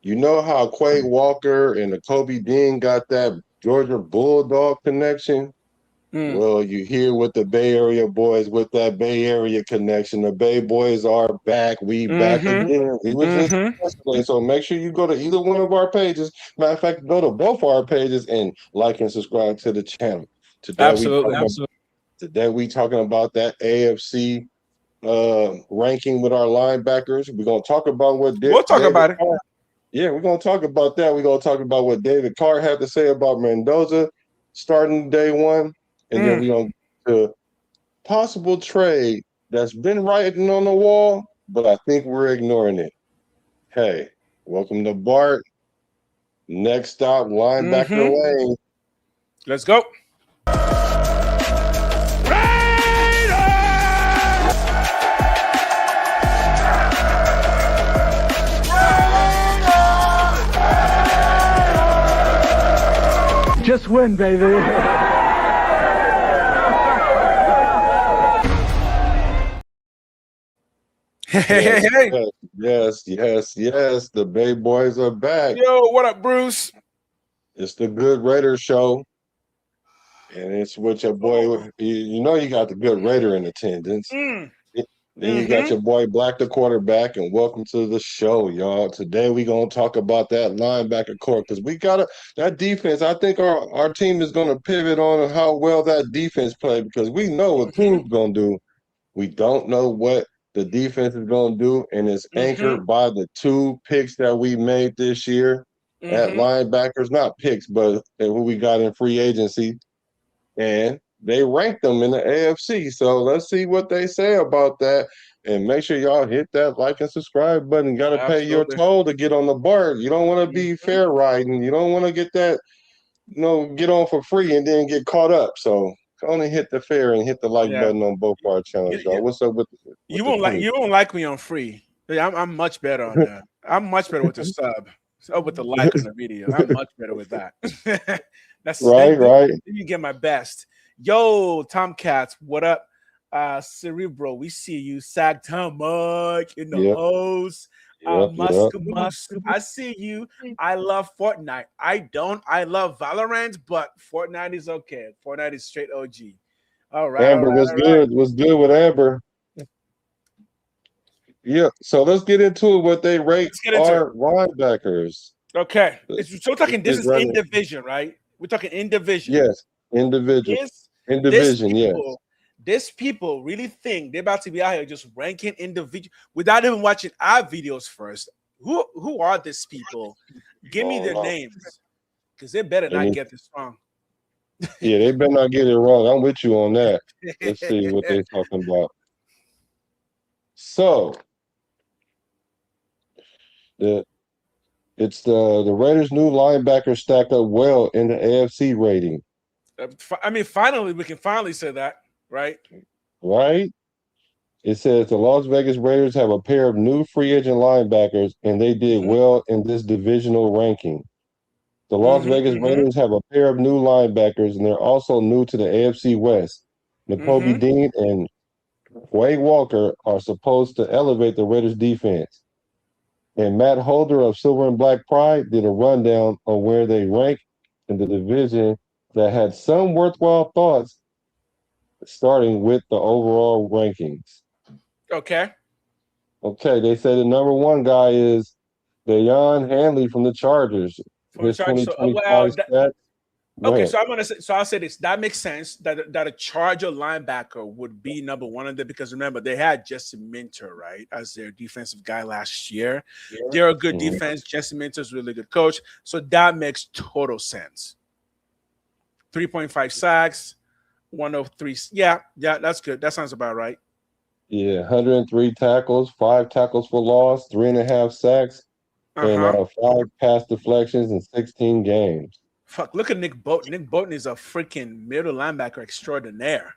You know how Quay Walker and Nakobe Dean got that Georgia Bulldog connection? Well, you hear with the Bay Area boys with that Bay Area connection. The Bay boys are back. We back again. It was just yesterday. So make sure you go to either one of our pages. Matter of fact, go to both our pages and like and subscribe to the channel. Today we talking about that AFC ranking with our linebackers. We're gonna talk about what we'll talk about it. Yeah, we're gonna talk about that. We're gonna talk about what David Carr had to say about Mendoza starting day one. And then we're going to possible trade that's been writing on the wall, but I think we're ignoring it. Hey, welcome to Bart. Next stop, linebacker lane. Let's go. Just win, baby. Hey. Yes. The Bay Boys are back. Yo, what up, Bruce? It's the Good Raider show. And it's with your boy. You know you got the Good Raider in attendance. Then you got your boy Black the quarterback, and welcome to the show, y'all. Today we're going to talk about that linebacker core because we got that defense. I think our team is going to pivot on how well that defense played because we know what team's going to do. We don't know what the defense is going to do, and it's anchored by the 2 picks that we made this year at linebackers. Not picks, but who we got in free agency. And they ranked them in the AFC. So let's see what they say about that. And make sure y'all hit that like and subscribe button. You got to pay your toll to get on the BART. You don't want to be fair riding. You don't want to get that, get on for free and then get caught up. So only hit the fair and hit the like button on both our channels, y'all. What's up with you won't like me on free. I'm much better on that. I'm much better with the sub. So with the like on the video. I'm much better with that. That's right. You get my best. Yo, Tomcats, what up? Cerebro, we see you. Sag Tom Mike in the host. I see you. I love Fortnite. I love Valorant, but Fortnite is okay. Fortnite is straight OG. All right. Amber, what's good? What's good with Amber? Yeah, so let's get into it. What they rate our linebackers. Okay. So we're talking this is in division, right? We're talking in division. Yes, in division. These people really think they're about to be out here just ranking individual without even watching our videos first. Who are these people? Give me their names, because they better not get this wrong. Yeah, they better not get it wrong. I'm with you on that. Let's see what they're talking about. So it's the Raiders' new linebackers stack up well in the AFC rating. I mean, finally, we can finally say that, right? Right. It says the Las Vegas Raiders have a pair of new free agent linebackers, and they did well in this divisional ranking. The Las Vegas Raiders have a pair of new linebackers, and they're also new to the AFC West. Nakobe Dean and Quay Walker are supposed to elevate the Raiders' defense. And Matt Holder of Silver and Black Pride did a rundown on where they rank in the division that had some worthwhile thoughts, starting with the overall rankings. Okay. They say the number 1 guy is Deion Hanley from the Chargers. His 2025 stats. Okay, so I'll say this. That makes sense that a Charger linebacker would be number 1 of them because remember they had Jesse Minter, right, as their defensive guy last year. Yeah. They're a good defense. Jesse Minter's a really good coach, so that makes total sense. 3.5 sacks, 103. Yeah, that's good. That sounds about right. Yeah, 103 tackles, 5 tackles for loss, 3.5 sacks, and 5 pass deflections in 16 games. Fuck, look at Nick Bolton. Nick Bolton is a freaking middle linebacker extraordinaire.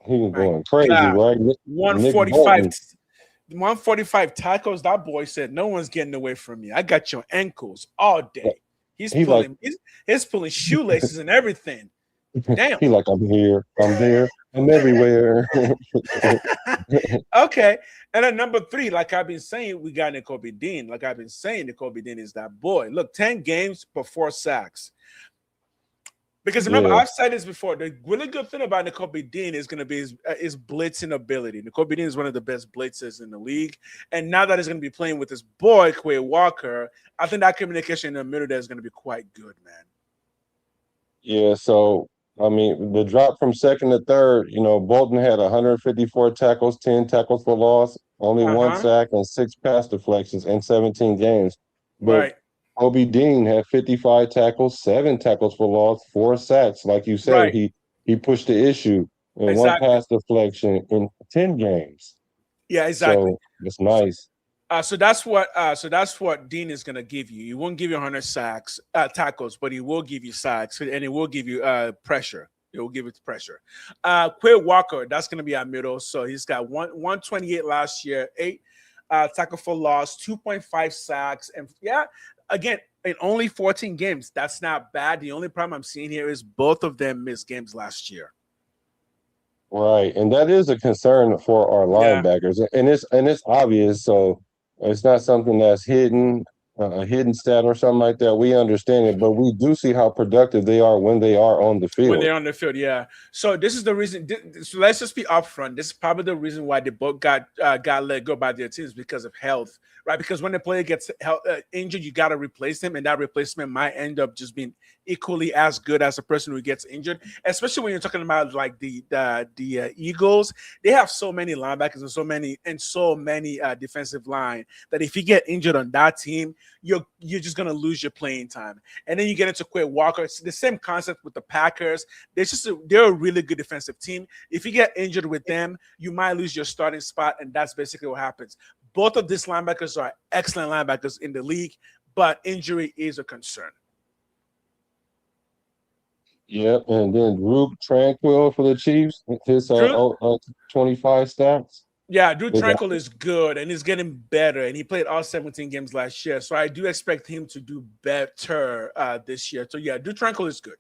He was going crazy, right? 145 tackles. That boy said, no one's getting away from me. I got your ankles all day. He's pulling shoelaces and everything. Damn. He like, I'm here, I'm there, I'm everywhere. Okay. And then number 3, like I've been saying, we got Nakobe Dean. Like I've been saying, Nakobe Dean is that boy. Look, 10 games for 4 sacks. Because remember, Yeah, I've said this before. The really good thing about Nakobe Dean is going to be his blitzing ability. Nakobe Dean is one of the best blitzers in the league. And now that he's going to be playing with his boy, Quay Walker, I think that communication in the middle there is going to be quite good, man. yeah. So I mean, the drop from second to third, Bolton had 154 tackles, 10 tackles for loss, only one Uh-huh. sack, and 6 pass deflections in 17 games. But Right. Kobe Dean had 55 tackles, 7 tackles for loss, 4 sacks. Like you say, Right. he pushed the issue and one Exactly. pass deflection in 10 games. Yeah, exactly. So it's nice. So that's what Dean is gonna give you. He won't give you 100 sacks, tackles, but he will give you sacks, and he will give you pressure. It will give it pressure. Quay Walker, that's gonna be our middle. So he's got 128 last year, 8 tackle for loss, 2.5 sacks, and yeah, again in only 14 games. That's not bad. The only problem I'm seeing here is both of them missed games last year. Right, and that is a concern for our Yeah. linebackers, and it's obvious. So it's not something that's hidden, a hidden stat or something like that. We understand it, but we do see how productive they are when they are on the When field. they're on the field, yeah. So this is the reason. So let's just be upfront. This is probably the reason why they both got let go by their teams because of health, right? Because when the player gets injured, you got to replace them, and that replacement might end up just being equally as good as the person who gets injured. Especially when you're talking about like the Eagles, they have so many linebackers and so many defensive line that if you get injured on that team, you're just gonna lose your playing time. And then you get into Quay Walker. It's the same concept with the Packers. They're a really good defensive team. If you get injured with them, you might lose your starting spot, and that's basically what happens. Both of these linebackers are excellent linebackers in the league, but injury is a concern. Yep, and then Drew Tranquil for the Chiefs, his Drew, 25 stats. yeah, Drew Is that- Tranquil is good and he's getting better, and he played all 17 games last year, so I do expect him to do better this year. So yeah, Drew Tranquil is good.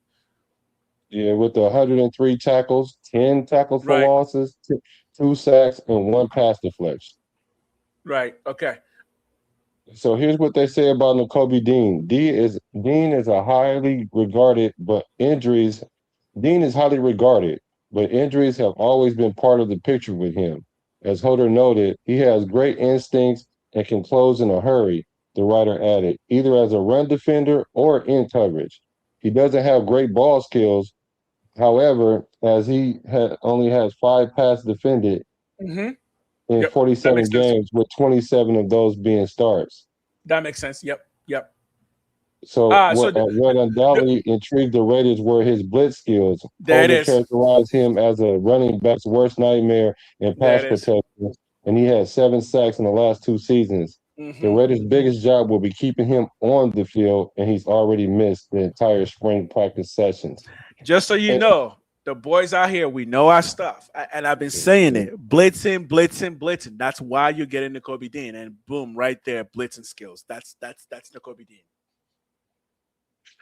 Yeah, with the 103 tackles, 10 tackles for Right, losses, 2 sacks, and 1 pass deflection. right, okay, So here's what they say about Nakobe Dean. Dean is a highly regarded, but injuries. Dean is highly regarded, but injuries have always been part of the picture with him. As Holder noted, he has great instincts and can close in a hurry. The writer added, either as a run defender or in coverage. He doesn't have great ball skills, however, as only has 5 pass defended mm-hmm. in Yep, that 47 makes sense. games, with 27 of those being starts. That makes sense. Yep, yep. So So what undoubtedly intrigued the Raiders were his blitz skills. there it Holder is. characterized him as a running back's worst nightmare in There pass it is. protection, and he had 7 sacks in the last 2 seasons. The Mm-hmm. Raiders' biggest job will be keeping him on the field, and he's already missed the entire spring practice sessions. Just so you And, know, the boys out here, we know our stuff. And I've been saying it. Blitzing, blitzing, blitzing. That's why you're getting Nakobe Dean. And boom, right there, blitzing skills. That's Nakobe Dean.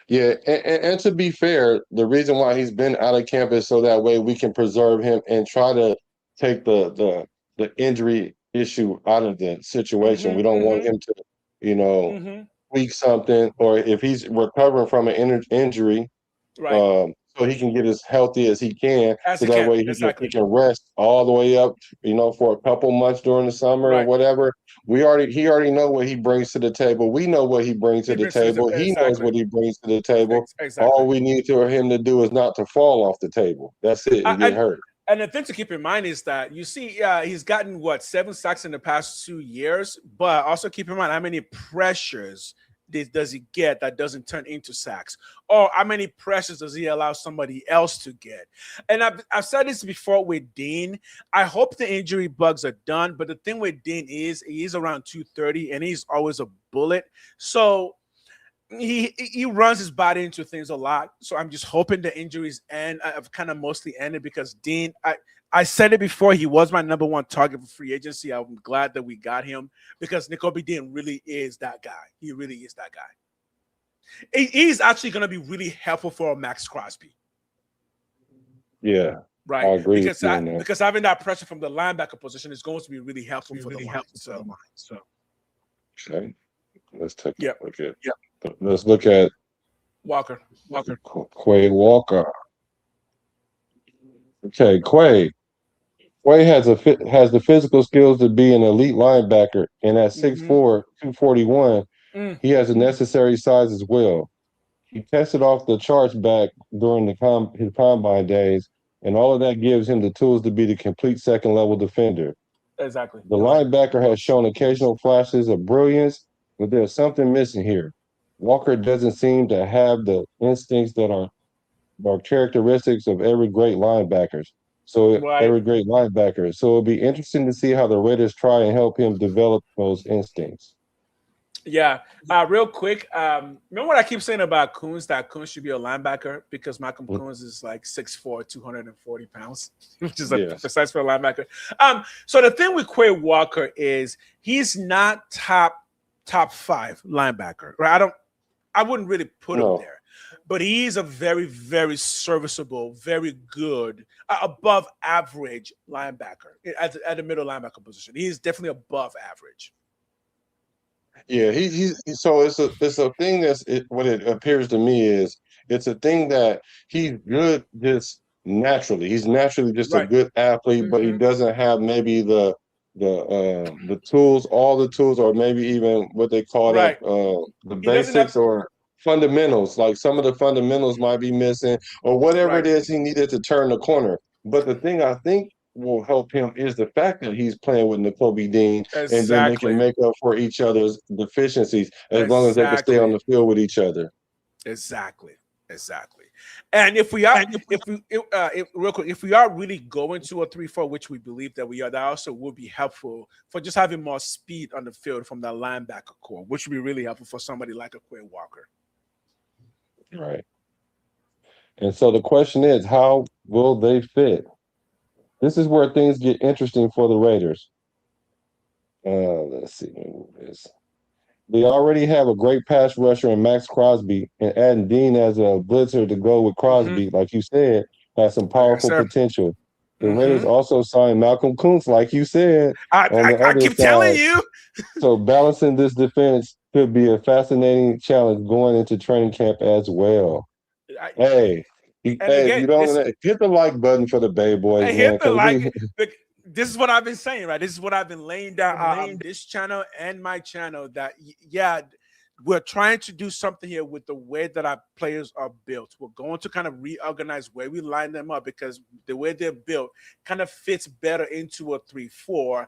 yeah, and to be fair, the reason why he's been out of camp is so that way we can preserve him and try to take the injury issue out of the situation. We Mm-hmm, don't want mm-hmm, him to, you know, mm-hmm. tweak something, or if he's recovering from an injury, Right. so he can get as healthy as he can, As so he that can. way he Exactly. can rest all the way up, for a couple months during the summer or Right. whatever. He already know what he brings to the table. We know what he brings He to the brings to the table. He knows exactly. what he brings to the table. Exactly. All we need for him to do is not to fall off the table. That's it, and get And hurt. and the thing to keep in mind is that you see, he's gotten what 7 sacks in the past 2 years, but also keep in mind how many pressures does he get that doesn't turn into sacks, or how many pressures does he allow somebody else to get? And I've said this before with Dean. I hope the injury bugs are done, but the thing with Dean is he's around 230 and he's always a bullet. So he runs his body into things a lot. So I'm just hoping the injuries end. I've kind of mostly ended because Dean, I said it before, he was my number one target for free agency. I'm glad that we got him because Nakobe Dean really is that guy. He really is that guy. He's actually going to be really helpful for Max Crosby. Yeah, I right? agree with Because you on that. because having that pressure from the linebacker position is going to be really helpful for the line. So, Okay, let's take yeah, a look at. Let's look at Walker. Quay Walker. Okay, Quay. Quay has the physical skills to be an elite linebacker, and at 6'4", 241, he has the necessary size as well. He tested off the charts back during his combine days, and all of that gives him the tools to be the complete second level defender. Exactly. The linebacker has shown occasional flashes of brilliance, but there's something missing here. Walker doesn't seem to have the instincts that are characteristics of every great linebacker. Right. So it'll be interesting to see how the Raiders try and help him develop those instincts. Yeah. Real quick, remember what I keep saying about Coons, that Coons should be a linebacker because Malcolm Coons is like 6'4", 240 pounds, which is a precise for a linebacker. So the thing with Quay Walker is he's not top 5 linebacker, right? I wouldn't really put him there, but he's a very, very serviceable, very good, above average linebacker at the middle linebacker position. He's definitely above average. Yeah, so it's a thing what it appears to me is it's a thing that he's good just naturally. He's naturally just a good athlete, but he doesn't have maybe the tools, all the tools, or maybe even what they call the basics or fundamentals. Like some of the fundamentals might be missing, or whatever it is he needed to turn the corner. But the thing I think will help him is the fact that he's playing with Nakobe Dean, and then they can make up for each other's deficiencies as long as they can stay on the field with each other. Exactly. And if we are, real quick, if we are really going to a 3-4, which we believe that we are, that also would be helpful for just having more speed on the field from the linebacker core, which would be really helpful for somebody like a Quay Walker. Right. And so the question is, how will they fit? This is where things get interesting for the Raiders. Let's see. They already have a great pass rusher in Max Crosby, and adding Dean as a blitzer to go with Crosby, like you said, has some powerful potential. The Raiders also signed Malcolm Kuntz, like you said, on the other keep side. Telling you. So balancing this defense could be a fascinating challenge going into training camp as well. Hey, again, you don't hit the like button for the Bay Boys, man. This is what I've been saying, right? This is what I've been laying down on this channel and my channel. That we're trying to do something here with the way that our players are built. We're going to kind of reorganize where we line them up because the way they're built kind of fits better into a 3-4.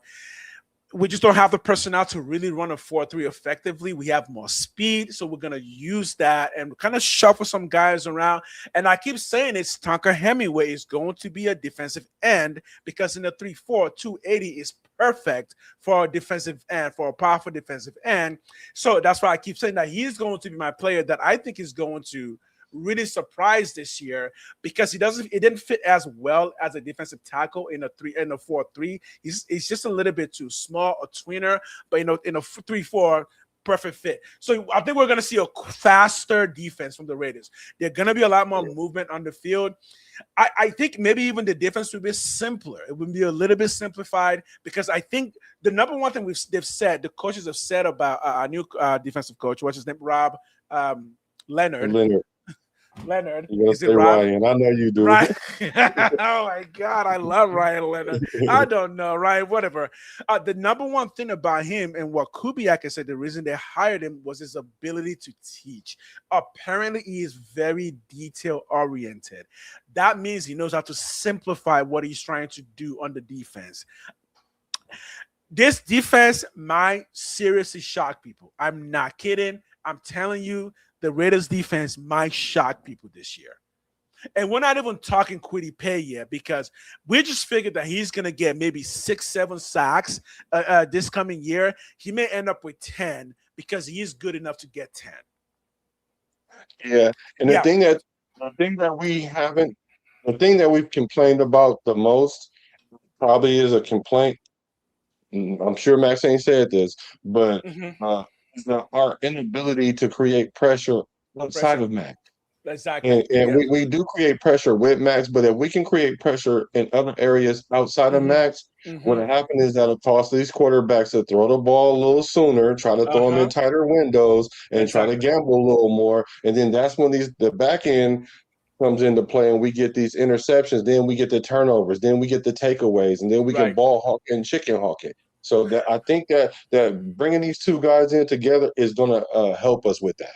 We just don't have the personnel to really run a 4-3 effectively. We have more speed, so we're going to use that and kind of shuffle some guys around. And I keep saying it's Tonka Hemingway is going to be a defensive end because in the 3-4, 280 is perfect for a defensive end, for a powerful defensive end. So that's why I keep saying that he's going to be my player that I think is going to really surprised this year because it didn't fit as well as a defensive tackle in a 4-3. He's just a little bit too small, a tweener, but in a 3-4, perfect fit. So I think we're going to see a faster defense from the Raiders. There's going to be a lot more movement on the field. I think maybe even the defense will be simpler. It would be a little bit simplified because I think the number one thing the coaches have said about our new defensive coach, what's his name, Rob Leonard. Is it Ryan? I know you do. Ryan. Oh my God, I love Ryan Leonard. I don't know, Ryan, whatever. The number one thing about him and what Kubiak said, the reason they hired him was his ability to teach. Apparently, he is very detail oriented. That means he knows how to simplify what he's trying to do on the defense. This defense might seriously shock people. I'm not kidding. I'm telling you, the Raiders defense might shock people this year. And we're not even talking Kwity Paye yet because we just figured that he's going to get maybe 6-7 sacks this coming year. He may end up with 10 because he is good enough to get 10. Yeah. And the thing that we've complained about the most probably is a complaint. I'm sure Max ain't said this, but our inability to create pressure outside of Max. Exactly. And we do create pressure with Max, but if we can create pressure in other areas outside of Max, what happened is that'll cause these quarterbacks to throw the ball a little sooner, try to throw them in tighter windows, and try to gamble a little more. And then that's when the back end comes into play and we get these interceptions. Then we get the turnovers. Then we get the takeaways. And then we get ball hawking, chicken hawking. So I think that bringing these two guys in together is going to help us with that.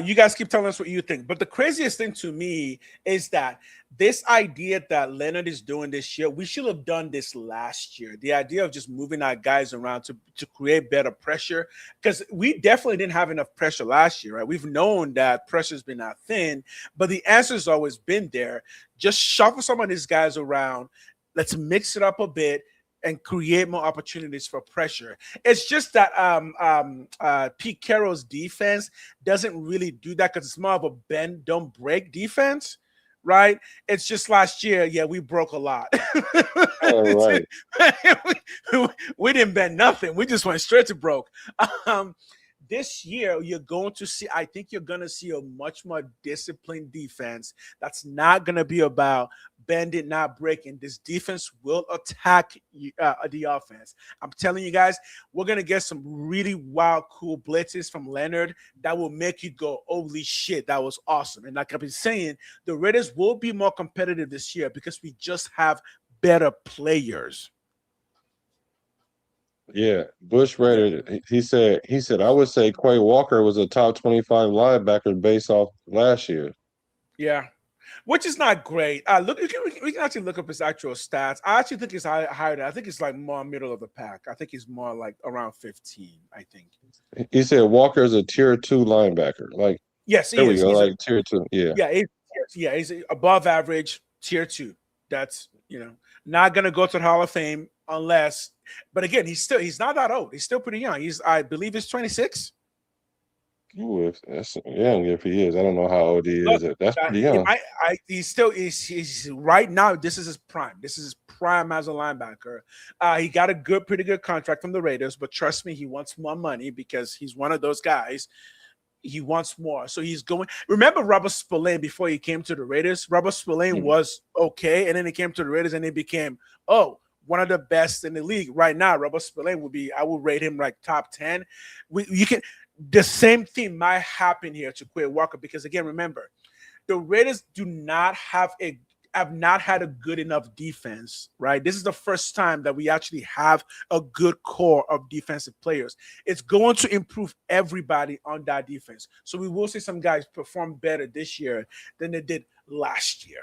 You guys keep telling us what you think, but the craziest thing to me is that this idea that Leonard is doing this year, we should have done this last year. The idea of just moving our guys around to create better pressure, because we definitely didn't have enough pressure last year, right? We've known that pressure's been out thin, but the answer's always been there. Just shuffle some of these guys around. Let's mix it up a bit and create more opportunities for pressure. It's just that Pete Carroll's defense doesn't really do that because it's more of a bend, don't break defense, right? It's just last year, we broke a lot. Right. we didn't bend nothing. We just went straight to broke. This year, I think you're going to see a much more disciplined defense that's not going to be about bending, not breaking. This defense will attack the offense. I'm telling you guys, we're going to get some really wild, cool blitzes from Leonard that will make you go, holy shit, that was awesome. And like I've been saying, the Raiders will be more competitive this year because we just have better players. Yeah, Bush Raider. He said, I would say Quay Walker was a top 25 linebacker based off last year. Yeah, which is not great. We can actually look up his actual stats. I actually think it's higher. I think it's like more middle of the pack. I think he's more like around 15. I think. He said Walker is a tier 2 linebacker. Like, yes, there we go. Like tier 2. Yeah. He's above average, tier 2. That's not gonna go to the Hall of Fame unless. But again, he's not that old. He's still pretty young. I believe he's 26. Ooh, that's young if he is. I don't know how old he is. That's pretty young. He's right now. This is his prime. This is his prime as a linebacker. He got a pretty good contract from the Raiders, but trust me, he wants more money because he's one of those guys. He wants more. So he's going. Remember Robert Spillane before he came to the Raiders? Robert Spillane was okay, and then he came to the Raiders and he became, one of the best in the league. Right now, Robert Spillane I would rate him like top 10. The same thing might happen here to Quay Walker because, again, remember, the Raiders have not had a good enough defense, right? This is the first time that we actually have a good core of defensive players. It's going to improve everybody on that defense. So we will see some guys perform better this year than they did last year.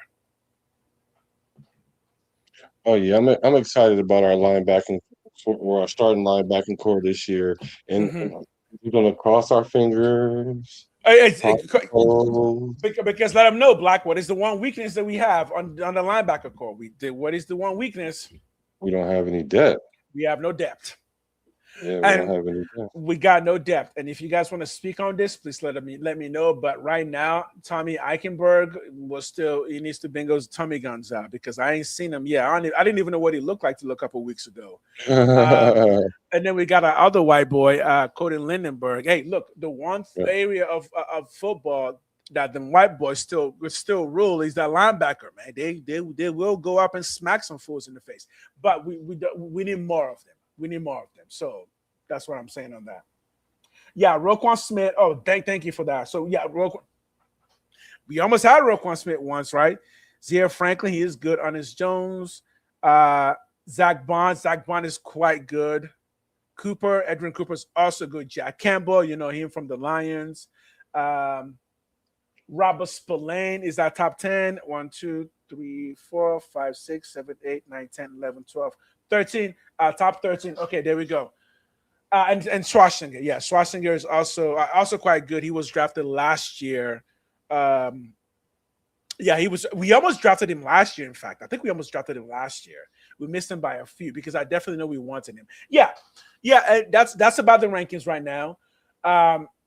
Oh yeah, I'm excited about our starting linebacking core this year, and we're gonna cross our fingers. Because let them know, Black, what is the one weakness that we have on the linebacker core? What is the one weakness? We don't have any depth. We have no depth. Yeah, we don't have any depth. We got no depth. And if you guys want to speak on this, please let me know. But right now, Tommy Eichenberg he needs to bring those Tommy guns out because I ain't seen him yet. I didn't even know what he looked like till a couple weeks ago. And then we got our other white boy, Cody Lindenberg. Hey, look, the one area of football that the white boys still rule is that linebacker, man. They will go up and smack some fools in the face. But we need more of them. We need more of them. So that's what I'm saying on that. Yeah, Roquan Smith. Oh, thank you for that. So yeah, we almost had Roquan Smith once, right? Zaire Franklin, he is good. Ernest Jones, Zach Bond. Zach Bond is quite good. Edwin Cooper's also good. Jack Campbell, him from the Lions. Robert Spillane is our top 10. 1, 2, 3, 4, 5, 6, 7, 8, 9, 10, 11, 12, 13. Top 13. Okay, there we go. And Schwarzenegger. Yeah, Schwarzenegger is also quite good. He was drafted last year. We almost drafted him last year, in fact. I think we almost drafted him last year. We missed him by a few because I definitely know we wanted him. Yeah, that's about the rankings right now.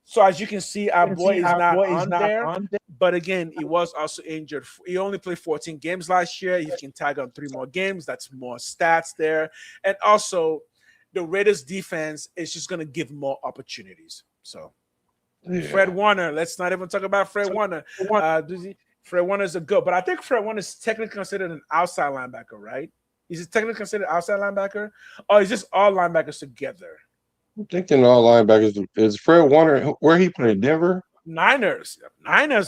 So as you can see, our boy is not on there. But again, he was also injured. He only played 14 games last year. He can tag on 3 more games. That's more stats there. And also, the Raiders defense is just going to give more opportunities. So Fred Warner. Let's not even talk about Fred Warner. Fred Warner is a GOAT, but I think Fred Warner is technically considered an outside linebacker, right? Is he technically considered outside linebacker, or is just all linebackers together? I'm thinking all linebackers. Is Fred Warner where he played? Denver? Niners,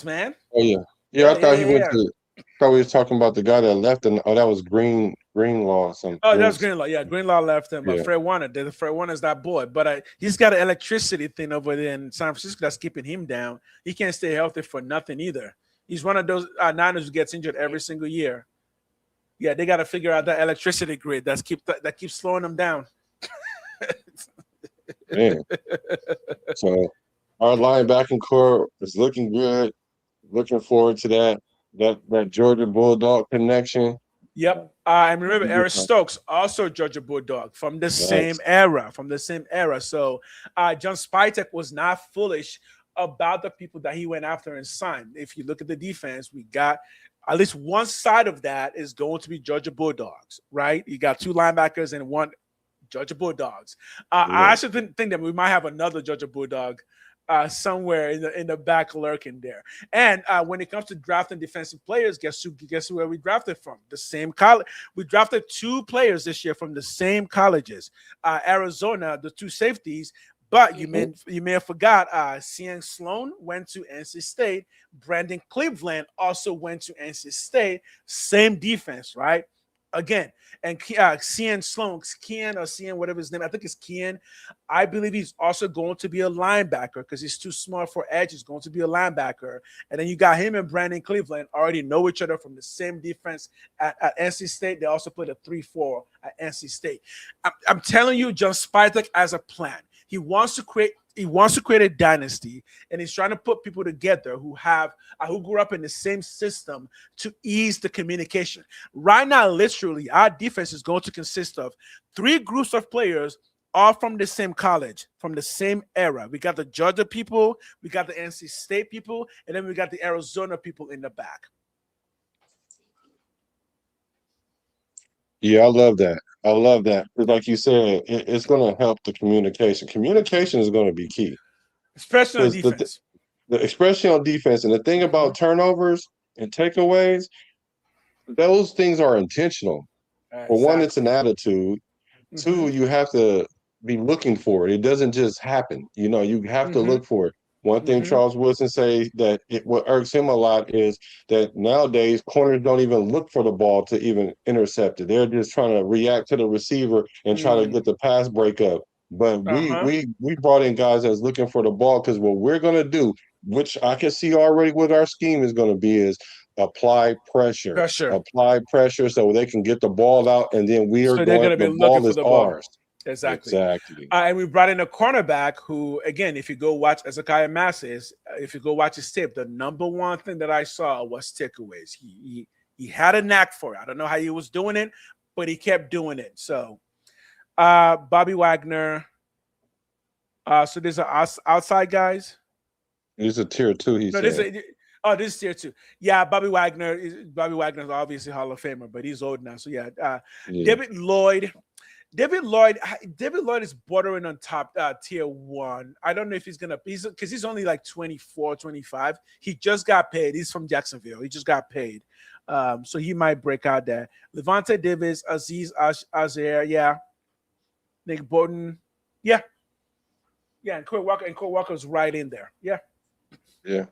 man. Oh yeah. I thought he went to. Thought we was talking about the guy that left, and that was Greenlaw. That's Greenlaw. Yeah, Greenlaw left him, but Fred Warner. Fred Warner is that boy, but he's got an electricity thing over there in San Francisco that's keeping him down. He can't stay healthy for nothing either. He's one of those Niners who gets injured every single year. Yeah, they got to figure out that electricity grid that keeps slowing them down. Man. So our linebacking core is looking good. Looking forward to that Georgia Bulldog connection. Yep. And remember, Eric Stokes, also Georgia Bulldog from the same era. So John Spytek was not foolish about the people that he went after and signed. If you look at the defense, we got at least one side of that is going to be Georgia Bulldogs, right? You got 2 linebackers and 1 Georgia Bulldogs. I actually think that we might have another Georgia Bulldog somewhere in the back lurking there. And when it comes to drafting defensive players, guess where we drafted from? The same college. We drafted 2 players this year from the same colleges. Arizona, the 2 safeties. But you may have forgot, Cian Sloan went to NC State. Brandon Cleveland also went to NC State. Same defense, right? Again, and Cian Sloan, whatever his name, I think it's Kian. I believe he's also going to be a linebacker because he's too smart for edge. He's going to be a linebacker. And then you got him and Brandon Cleveland already know each other from the same defense at NC State. They also played a 3-4 at NC State. I'm telling you, John Spytek has a plan. He wants to create a dynasty, and he's trying to put people together who grew up in the same system to ease the communication. Right now, literally, our defense is going to consist of 3 groups of players, all from the same college, from the same era. We got the Georgia people, we got the NC State people, and then we got the Arizona people in the back. Yeah, I love that. Like you said, it's going to help the communication. Communication is going to be key. Especially on defense. Especially on defense. And the thing about turnovers and takeaways, those things are intentional. For one, it's an attitude. 2, you have to be looking for it. It doesn't just happen. You have to look for it. One thing Charles Woodson say that what irks him a lot is that nowadays corners don't even look for the ball to even intercept it. They're just trying to react to the receiver and try to get the pass break up. But we brought in guys that's looking for the ball because what we're going to do, which I can see already what our scheme is going to be, is apply pressure. Apply pressure so they can get the ball out, and then the ball is ours. Exactly. And we brought in a cornerback who, again, if you go watch Ezekiel Masses, if you go watch his tape, the number one thing that I saw was takeaways. He had a knack for it. I don't know how he was doing it, but he kept doing it. So, Bobby Wagner. So there's outside guys. These are tier 2. This is tier 2. Yeah, Bobby Wagner is obviously Hall of Famer, but he's old now. So David Lloyd. David Lloyd is bordering on top tier 1. I don't know if because he's only like 24, 25. He just got paid. He's from Jacksonville. He just got paid. So he might break out there. Levante Davis, Aziz Azair, Nick Bowden, and Quay Walker's right in there. Yep.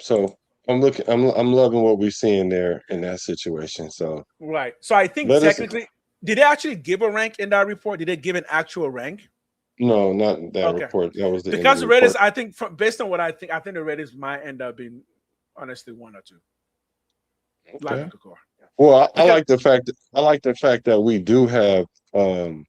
So I'm loving what we're seeing there in that situation. So right. So I think technically. Did they actually give a rank in that report? Did they give an actual rank? No, not in that report. That was because the Raiders. I think based on what I think the Raiders might end up being honestly 1 or 2. Okay. Well, I like the fact that we do have the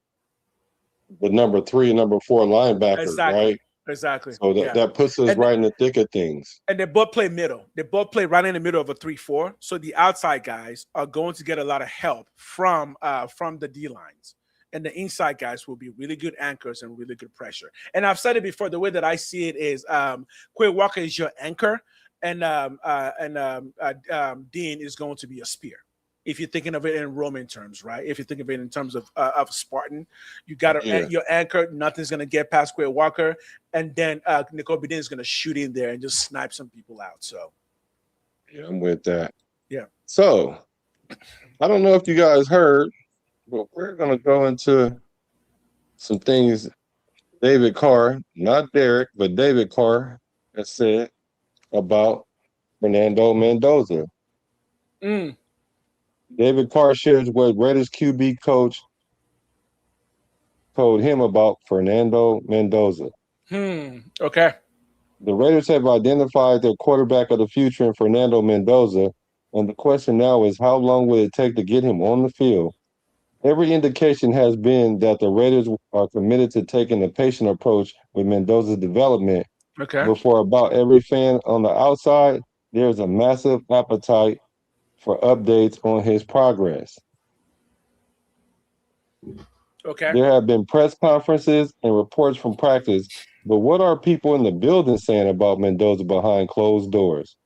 number 3 and number 4 linebackers, right? Exactly. So that puts us right in the thick of things. And they both play middle. They both play right in the middle of a 3-4. So the outside guys are going to get a lot of help from the D lines. And the inside guys will be really good anchors and really good pressure. And I've said it before, the way that I see it is Quay Walker is your anchor, and Dean is going to be a spear. If you're thinking of it in Roman terms, right? If you think of it in terms of Spartan, you got your anchor. Nothing's gonna get past Quay Walker, and then Nakobe is gonna shoot in there and just snipe some people out. So, yeah, I'm with that. Yeah. So, I don't know if you guys heard, but we're gonna go into some things. David Carr, not Derek, but David Carr has said about Fernando Mendoza. David Carr shares what Raiders QB coach told him about Fernando Mendoza. Okay. The Raiders have identified their quarterback of the future in Fernando Mendoza, and the question now is how long will it take to get him on the field? Every indication has been that the Raiders are committed to taking a patient approach with Mendoza's development. Okay. But for about every fan on the outside, there's a massive appetite for updates on his progress. Okay. There have been press conferences and reports from practice, but what are people in the building saying about Mendoza behind closed doors?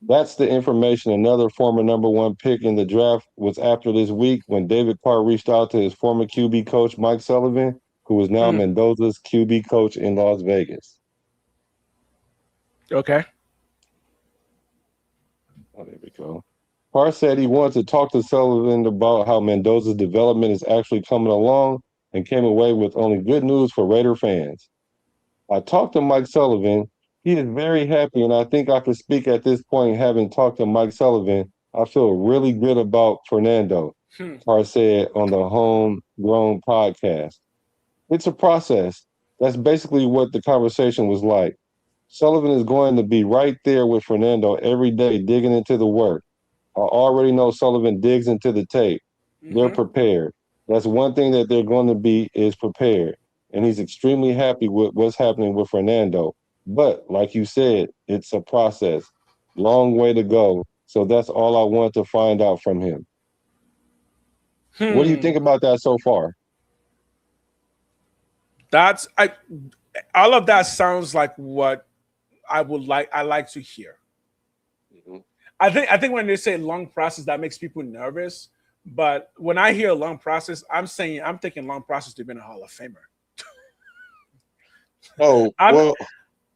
That's the information another former number one pick in the draft was after this week when David Carr reached out to his former QB coach, Mike Sullivan, who is now Mendoza's QB coach in Las Vegas. Okay. Oh, there we go. Carr said he wanted to talk to Sullivan about how Mendoza's development is actually coming along and came away with only good news for Raider fans. I talked to Mike Sullivan. He is very happy, and I think I can speak at this point, having talked to Mike Sullivan. I feel really good about Fernando, Carr said on the Homegrown podcast. It's a process. That's basically what the conversation was like. Sullivan is going to be right there with Fernando every day, digging into the work. I already know Sullivan digs into the tape. They're prepared. That's one thing that they're going to be is prepared. And he's extremely happy with what's happening with Fernando. But like you said, it's a process. Long way to go. So that's all I want to find out from him. What do you think about that so far? All of that sounds like what I like to hear. I think when they say long process, that makes people nervous. But when I hear long process, I'm thinking long process to be in a Hall of Famer.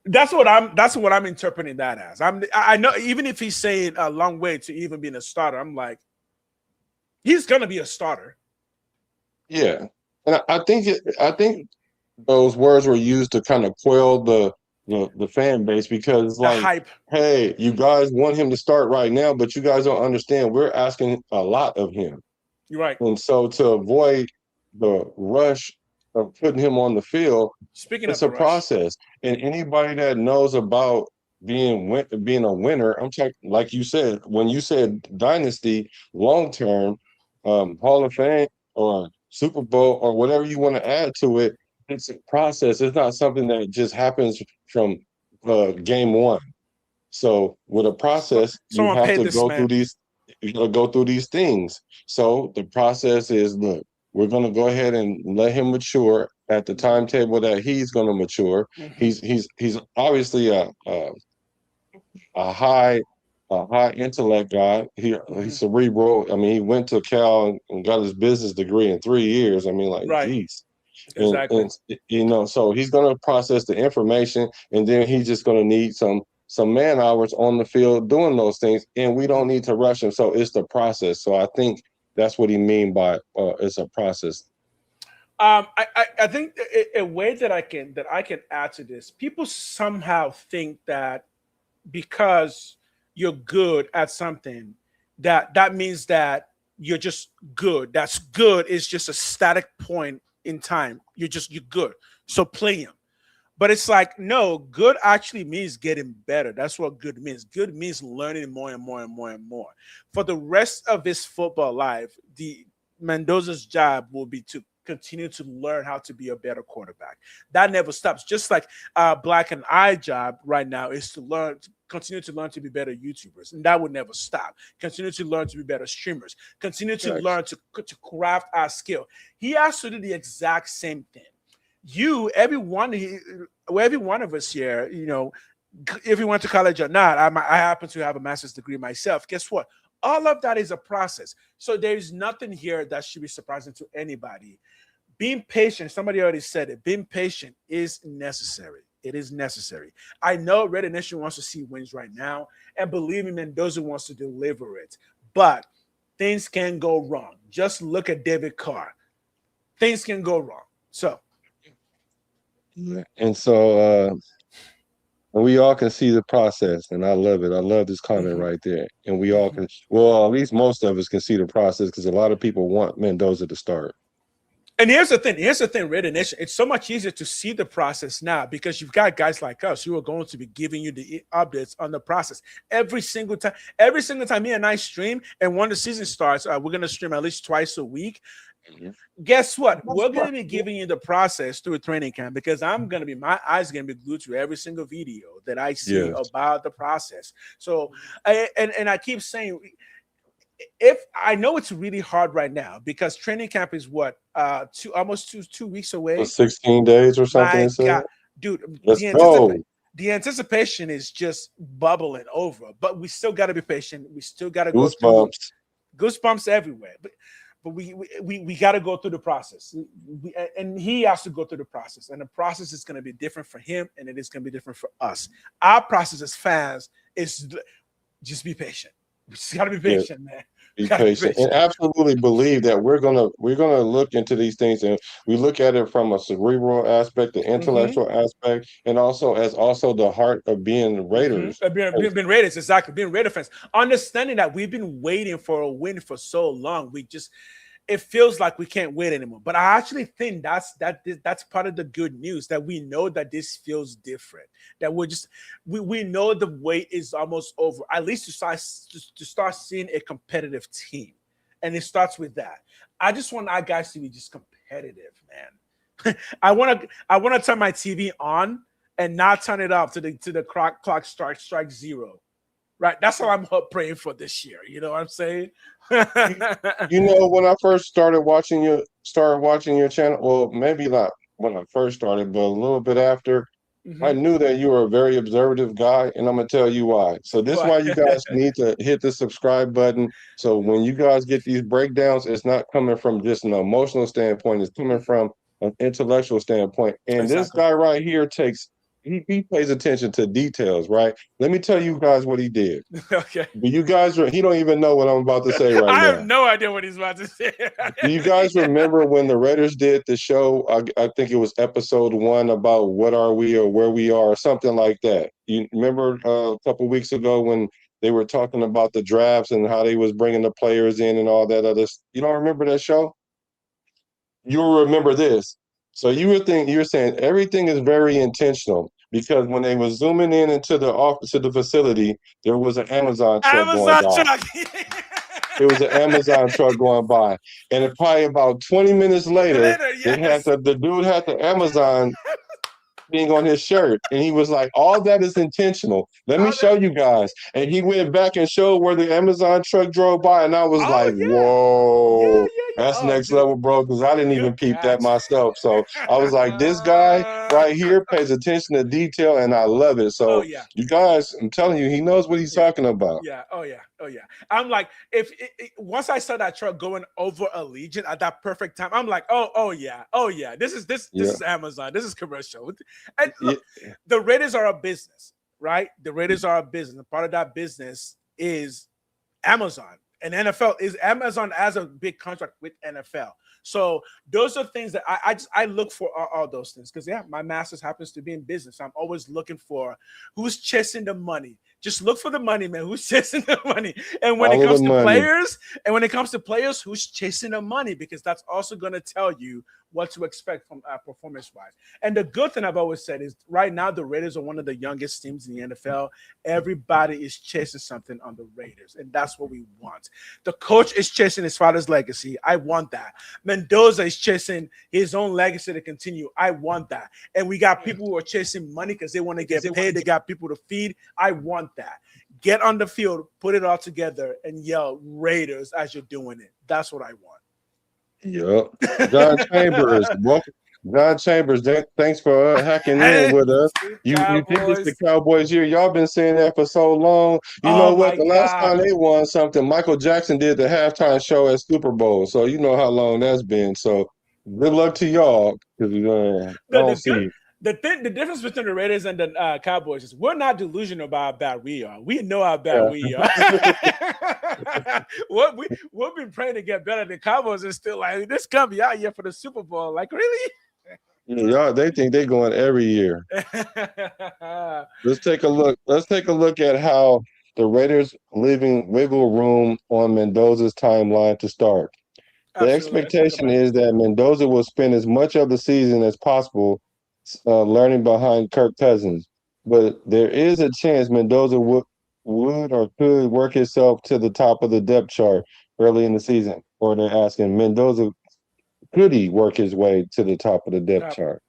That's what I'm interpreting that as. I know even if he's saying a long way to even being a starter, I'm like, he's gonna be a starter. Yeah, and I think those words were used to kind of quell the fan base because it's like, hype. Hey, you guys want him to start right now, but you guys don't understand. We're asking a lot of him. You're right. And so to avoid the rush of putting him on the field, it's a process. And anybody that knows about being a winner, I'm talking, like you said, when you said dynasty, long term, Hall of Fame or Super Bowl or whatever you want to add to it, it's a process. It's not something that just happens from game one. So with a process, you have to go through these. You got to go through these things. So the process is, look, we're going to go ahead and let him mature at the timetable that he's going to mature. He's obviously a high intellect guy. He's cerebral. I mean, he went to Cal and got his business degree in 3 years. I mean, like, geez. Exactly. And so he's going to process the information, and then he's just going to need some man hours on the field doing those things, and we don't need to rush him. So it's the process. So I think that's what he mean by it's a process. I think a way that I can add to this, people somehow think that because you're good at something, that means that you're just good. That's good is just a static point in time. You're good. So play him. But it's like, no, good actually means getting better. That's what good means. Good means learning more and more and more and more. For the rest of his football life, Mendoza's job will be to continue to learn how to be a better quarterback. That never stops. Just like Black and I job right now is to continue to learn to be better YouTubers, and that would never stop. Continue to learn to be better streamers. Continue to learn to craft our skill. He has to do the exact same thing. Every one of us here, if you went to college or not, I happen to have a master's degree myself. Guess what? All of that is a process. So there's nothing here that should be surprising to anybody. Being patient, somebody already said it, being patient is necessary. It is necessary. I know Red Nation wants to see wins right now, and believe me, Mendoza wants to deliver it. But things can go wrong. Just look at David Carr. Things can go wrong. So. And so we all can see the process, and I love it. I love this comment right there. And we all can, well, at least most of us can see the process because a lot of people want Mendoza to start. And here's the thing, Red Nation. It's so much easier to see the process now because you've got guys like us who are going to be giving you the updates on the process every single time. Every single time me and I stream, and when the season starts, we're going to stream at least twice a week. Guess what? We're going to be giving you the process through a training camp because my eyes are going to be glued to every single video that I see about the process. So, and I keep saying, if I know it's really hard right now because training camp is what almost two weeks away. 16 days or something. My God, dude, the anticipation is just bubbling over. But we still got to be patient. We still got to go through goosebumps everywhere. But we got to go through the process. And he has to go through the process. And the process is going to be different for him, and it is going to be different for us. Our process as fans is just be patient. We just gotta be patient, man. Be patient and absolutely believe that we're gonna look into these things, and we look at it from a cerebral aspect, the intellectual aspect, and also as the heart of being Raiders. Being Raiders, exactly. Being Raider fans, understanding that we've been waiting for a win for so long, it feels like we can't wait anymore. But I actually think that's part of the good news, that we know that this feels different. That we know the wait is almost over. At least to start seeing a competitive team, and it starts with that. I just want our guys to be just competitive, man. I want to turn my TV on and not turn it off to the clock strike zero. Right, that's how I'm praying for this year. You know what I'm saying? You know, when I first started watching your channel, well, maybe not when I first started, but a little bit after, I knew that you were a very observative guy, and I'm gonna tell you why. So this is why you guys need to hit the subscribe button. So when you guys get these breakdowns, it's not coming from just an emotional standpoint; it's coming from an intellectual standpoint. And this guy right here he pays attention to details, right? Let me tell you guys what he did. Okay. But you guys, he don't even know what I'm about to say right now. I have no idea what he's about to say. Do you guys remember when the Raiders did the show? I think it was episode 1 about what are we or where we are or something like that. You remember a couple weeks ago when they were talking about the drafts and how they was bringing the players in and all that other. You don't remember that show? You'll remember this. So you were saying everything is very intentional. Because when they were zooming in into the office of the facility, there was an Amazon truck going by. It was an Amazon truck going by. And probably about 20 minutes later, the dude had the Amazon thing on his shirt. And he was like, all that is intentional. Let me show you guys. And he went back and showed where the Amazon truck drove by. And I was whoa. That's next level, bro, because I didn't even peep that myself. So I was like, this guy right here pays attention to detail, and I love it. So you guys, I'm telling you, he knows what he's talking about. Yeah. Oh, yeah. I'm like, once I saw that truck going over Allegiant at that perfect time, I'm like, oh yeah. This is Amazon. This is commercial. And look, the Raiders are a business, right? The Raiders are a business. And part of that business is Amazon. And NFL is Amazon has a big contract with NFL. So those are things that I look for all those things because my master's happens to be in business. I'm always looking for who's chasing the money. Just look for the money, man. Who's chasing the money? And when it comes to players, who's chasing the money? Because that's also going to tell you what to expect from performance-wise. And the good thing I've always said is right now the Raiders are one of the youngest teams in the NFL. Everybody is chasing something on the Raiders, and that's what we want. The coach is chasing his father's legacy. I want that. Mendoza is chasing his own legacy to continue. I want that. And we got people who are chasing money because they want to get paid. They got people to feed. I want that. Get on the field, put it all together, and yell Raiders as you're doing it. That's what I want. Yep. John Chambers, John Chambers, thanks for hacking in with us. You think it's the Cowboys year? Y'all been saying that for so long. You know what? The last time they won something, Michael Jackson did the halftime show at Super Bowl. So you know how long that's been. So good luck to y'all. Because I don't see. The difference between the Raiders and the Cowboys is we're not delusional about how bad we are. We know how bad we are. We've been praying to get better. The Cowboys is still like, this can't be out here for the Super Bowl. Like, really? Y'all, they think they're going every year. Let's take a look. Let's take a look at how the Raiders leaving wiggle room on Mendoza's timeline to start. The expectation is that Mendoza will spend as much of the season as possible learning behind Kirk Cousins, but there is a chance Mendoza would or could work himself to the top of the depth chart early in the season. Or they're asking Mendoza, could he work his way to the top of the depth chart?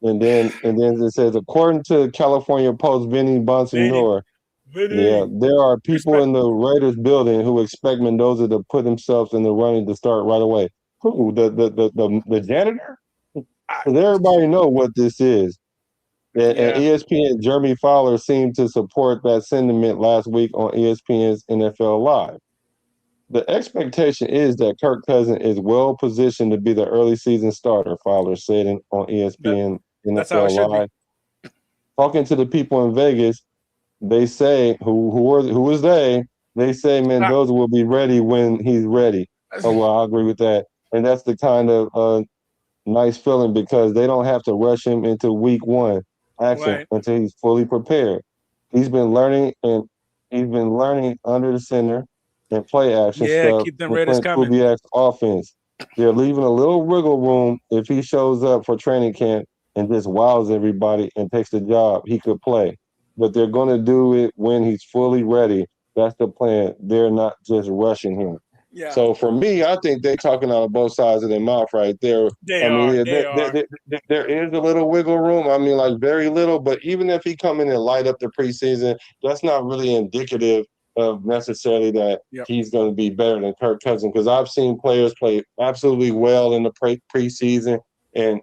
And then it says, according to California Post, Vinny Bonsignore, there are people in the Raiders building who expect Mendoza to put himself in the running to start right away. Who? The janitor? Because everybody know what this is. And ESPN Jeremy Fowler seemed to support that sentiment last week on ESPN's NFL Live. The expectation is that Kirk Cousins is well positioned to be the early season starter, Fowler said on ESPN NFL Live. Talking to the people in Vegas, they say, who is they? They say Mendoza will be ready when he's ready. Oh, well, I agree with that. And that's the kind of nice feeling because they don't have to rush him into week one action until he's fully prepared. He's been learning under the center and play action stuff. Keep them Raiders coming. Kubiak's offense. They're leaving a little wiggle room if he shows up for training camp and just wows everybody and takes the job. He could play, but they're going to do it when he's fully ready. That's the plan. They're not just rushing him. Yeah. So for me, I think they're talking out of both sides of their mouth right there. There is a little wiggle room. I mean, like very little, but even if he come in and light up the preseason, that's not really indicative of necessarily that he's going to be better than Kirk Cousins, because I've seen players play absolutely well in the preseason, and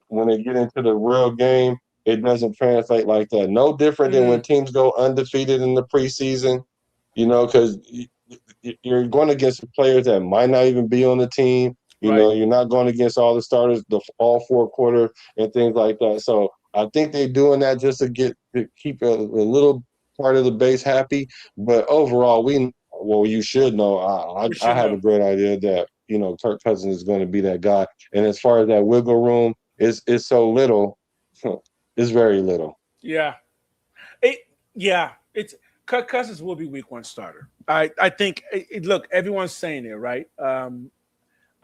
when they get into the real game, it doesn't translate like that. No different than when teams go undefeated in the preseason, because you're going against players that might not even be on the team. You know, you're not going against all the starters, all four quarters and things like that. So I think they're doing that just to keep a little part of the base happy. But overall, you should know. I have a great idea that Kirk Cousins is going to be that guy. And as far as that wiggle room, it's so little. It's very little. Yeah, it's. Kirk Cousins will be week one starter. I think. Look, everyone's saying it, right? I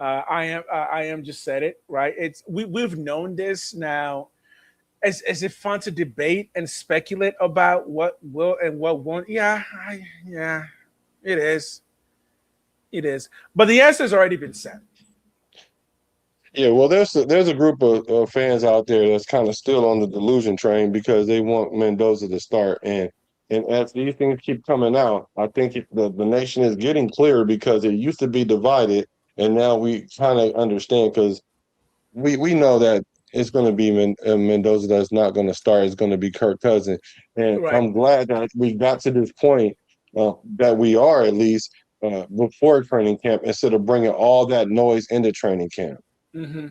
am just said it, right? We've known this now. Is it fun to debate and speculate about what will and what won't? Yeah, it is. It is. But the answer's already been set. Yeah, well, there's a group of fans out there that's kind of still on the delusion train because they want Mendoza to start. And as these things keep coming out, I think the nation is getting clearer because it used to be divided, and now we kind of understand because we know that it's going to be Mendoza that's not going to start. It's going to be Kirk Cousins. And I'm glad that we got to this point that we are at least before training camp instead of bringing all that noise into training camp. Mm-hmm.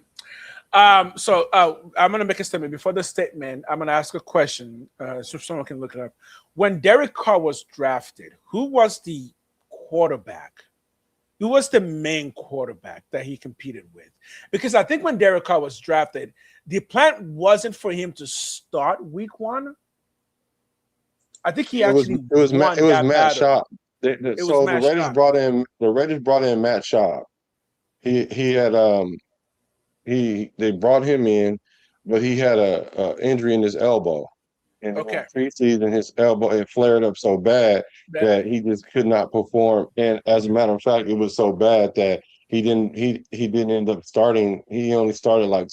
So I'm going to make a statement. Before the statement, I'm going to ask a question so someone can look it up. When David Carr was drafted, who was the quarterback? Who was the main quarterback that he competed with? Because I think when Derek Carr was drafted, the plan wasn't for him to start week one. I think he actually it was Matt Schaub. The Raiders brought in Matt Schaub. They brought him in, but he had a injury in his elbow. And preseason, his elbow it flared up so bad that he just could not perform. And as a matter of fact, it was so bad that he didn't end up starting. He only started like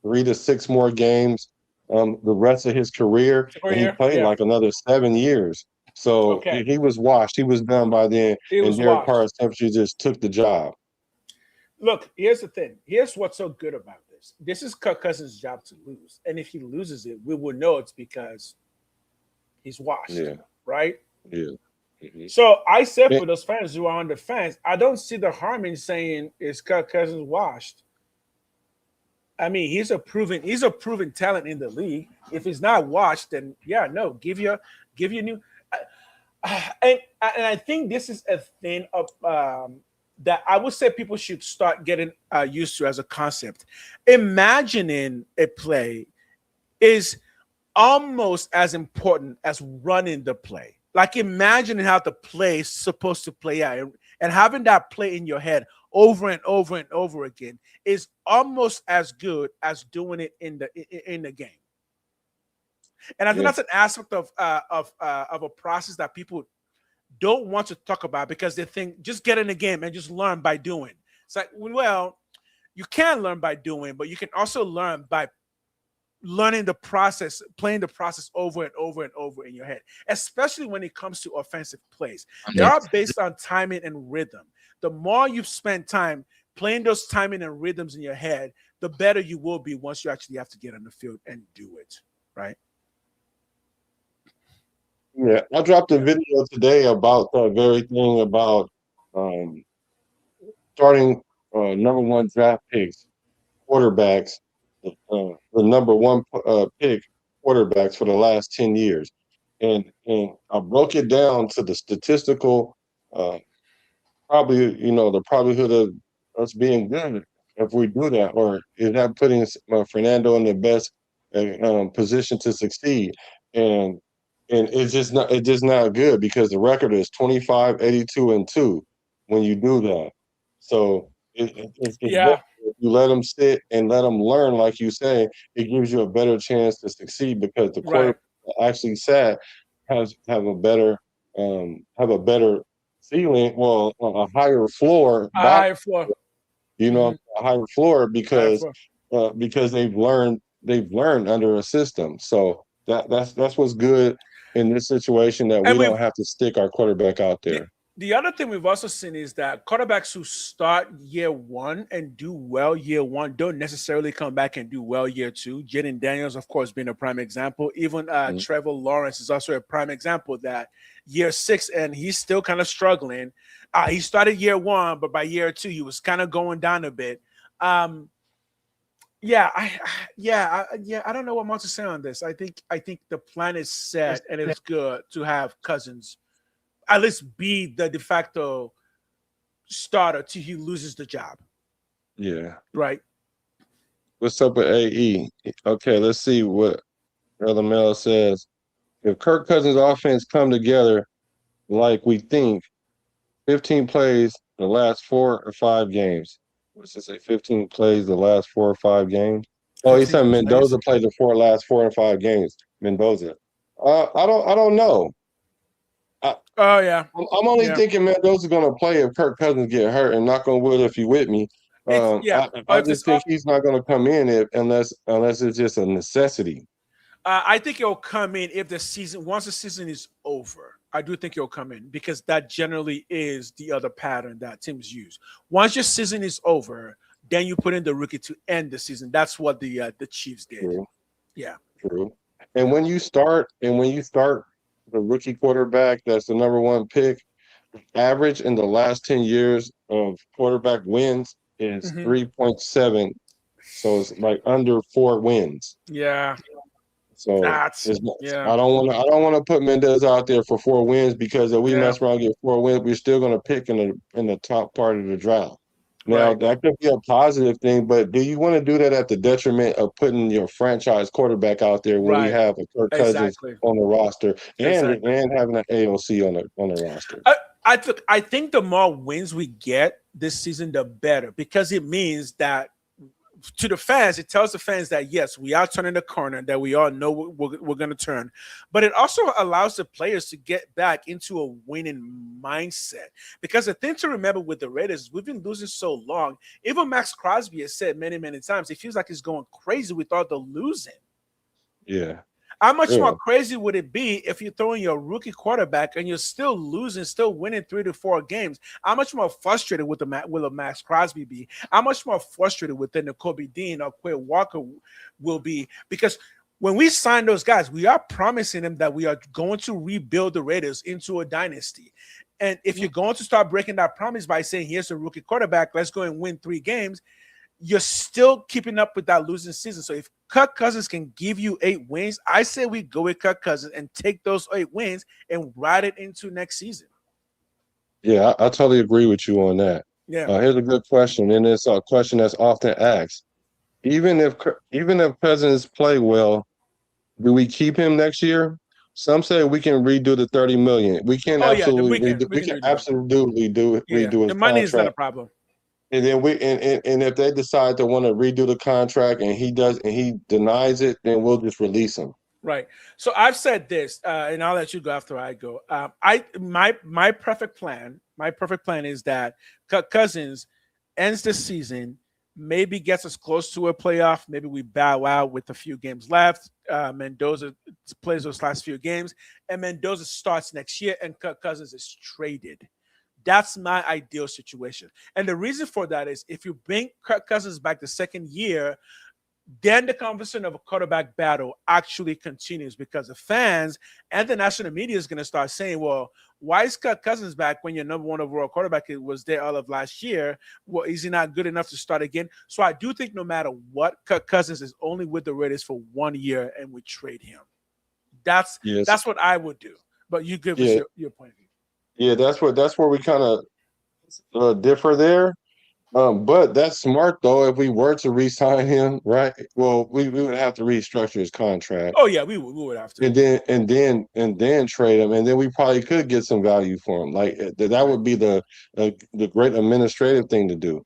3 to 6 more games the rest of his career, and he played like another 7 years. So he was washed. He was done by then, and Derek Carr's temperature just took the job. Look, here's the thing. Here's what's so good about this. This is Kirk Cousins' job to lose, and if he loses it, we will know it's because he's washed, Yeah. right? Yeah. Mm-hmm. So I said Yeah. for those fans who are on the fence, I don't see the harm in saying is Kirk Cousins washed. I mean, he's a proven talent in the league. If he's not washed, then yeah, no, give you new. And I think this is a thing of that I would say people should start getting used to as a concept. Imagining a play is almost as important as running the play. Like imagining how the play is supposed to play out and having that play in your head over and over and over again is almost as good as doing it in the game. And I think Yeah. that's an aspect of a process that people don't want to talk about because they think just get in the game and just learn by doing. It's like, well, you can learn by doing, but you can also learn by learning the process, playing the process over and over and over in your head, especially when it comes to offensive plays. They are based on timing and rhythm. The more you've spent time playing those timing and rhythms in your head, the better you will be once you actually have to get on the field and do it, right? Yeah. I dropped a video today about the very thing about um, starting number one draft picks, quarterbacks, the number one pick quarterbacks for the last 10 years. And I broke it down to the statistical uh, probably, the probability of us being good if we do that, or is that putting Fernando in the best position to succeed? And it's just not good because the record is 25, 82, and 2 when you do that. So it's better Yeah, if you let them sit and let them learn, like you say, it gives you a better chance to succeed because the right. quarterback actually sat have a better ceiling, well, a higher floor back, High floor. a Mhm. higher floor High because floor. because they've learned under a system. So that's what's good in this situation that we And don't we've have to stick our quarterback out the, there. the other thing we've also seen is that quarterbacks who start year one and do well year one don't necessarily come back and do well year two. Jaden Daniels, of course, being a prime example. Even Mhm. Trevor Lawrence is also a prime example that year six and he's still kind of struggling. He started year one, but by year two he was kind of going down a bit. Um, yeah, yeah. I don't know what more to say on this. I think the plan is set and it's good to have Cousins at least be the de facto starter till he loses the job, Yeah. right? What's up with AE? Okay, let's see what Brother Mel says. If Kirk Cousins' offense come together like we think, 15 plays the last 4 or 5 games. What's it say? 15 plays the last 4 or 5 games. Oh, he 15 said Mendoza plays. played the last 4 or 5 games. Mendoza. I don't know. I, Oh yeah, I'm only yeah. thinking Mendoza's going to play if Kirk Cousins get hurt, and knock on wood if you with me. If yeah, I if just this, think he's not going to come in unless it's just a necessity. I think it'll come in if the season once the season is over. I do think it'll come in because that generally is the other pattern that teams use. Once your season is over, then you put in the rookie to end the season. That's what the Chiefs did. True, Yeah. true. And when you start the rookie quarterback, that's the number one pick. Average in the last 10 years of quarterback wins is Hmm. 3.7. So it's like under 4 wins. Yeah. So That's it's yeah. I don't want to put Mendez out there for 4 wins because if we Yeah. mess around and get 4 wins, we're still going to pick in the top part of the draft. Now Right. that could be a positive thing, but do you want to do that at the detriment of putting your franchise quarterback out there when we Right. have a Kirk Cousins Exactly. on the roster and Exactly. having an AOC on the roster? I, I think the more wins we get this season, the better because it means that to the fans, it tells the fans that yes, we are turning the corner, that we all know we're going to turn, but it also allows the players to get back into a winning mindset. Because the thing to remember with the Raiders is we've been losing so long. Even Max Crosby has said many, many times, it feels like he's going crazy with all the losing. Yeah. How much Yeah. more crazy would it be if you're throwing your rookie quarterback and you're still losing, still winning 3 to 4 games? How much more frustrated will a Max Crosby be? How much more frustrated with the Nakobe Dean or Quay Walker will be? Because when we sign those guys, we are promising them that we are going to rebuild the Raiders into a dynasty. And if you're going to start breaking that promise by saying, here's a rookie quarterback, let's go and win 3 games, you're still keeping up with that losing season. So if Kirk Cousins can give you 8 wins, I say we go with Kirk Cousins and take those 8 wins and ride it into next season. Yeah, I totally agree with you on that. Yeah. Here's a good question, and it's a question that's often asked. Even if Cousins play well, do we keep him next year? Some say we can redo the 30 million. We can Oh yeah, absolutely we we can can redo it. absolutely Yeah, redo the his money is not a contract. problem. And then and if they decide to want to redo the contract and he denies it, then we'll just release him. Right. So I've said this, and I'll let you go after I go. My perfect plan is that Kirk Cousins ends the season, maybe gets us close to a playoff. Maybe we bow out with a few games left. Mendoza plays those last few games, and Mendoza starts next year, and Kirk Cousins is traded. That's my ideal situation. And the reason for that is if you bring Kirk Cousins back the second year, then the conversation of a quarterback battle actually continues because the fans and the national media is going to start saying, well, why is Kirk Cousins back when your number 1 overall quarterback was there all of last year? Well, is he not good enough to start again? So I do think no matter what, Kirk Cousins is only with the Raiders for 1 year and we trade him. That's what I would do. But you give us your point of view. Yeah, that's where we kind of differ there. But that's smart though. If we were to re-sign him, right? Well, we would have to restructure his contract. Oh yeah, we would have to. And then trade him, and then we probably could get some value for him. Like that would be the great administrative thing to do.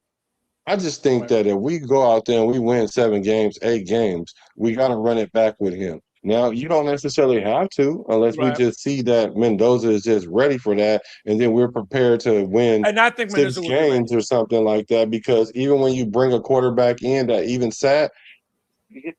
I just think that if we go out there and we win 7 games, 8 games, we got to run it back with him. Now, you don't necessarily have to unless we just see that Mendoza is just ready for that, and then we're prepared to win and I think 6 games or something like that. Because even when you bring a quarterback in that even sat,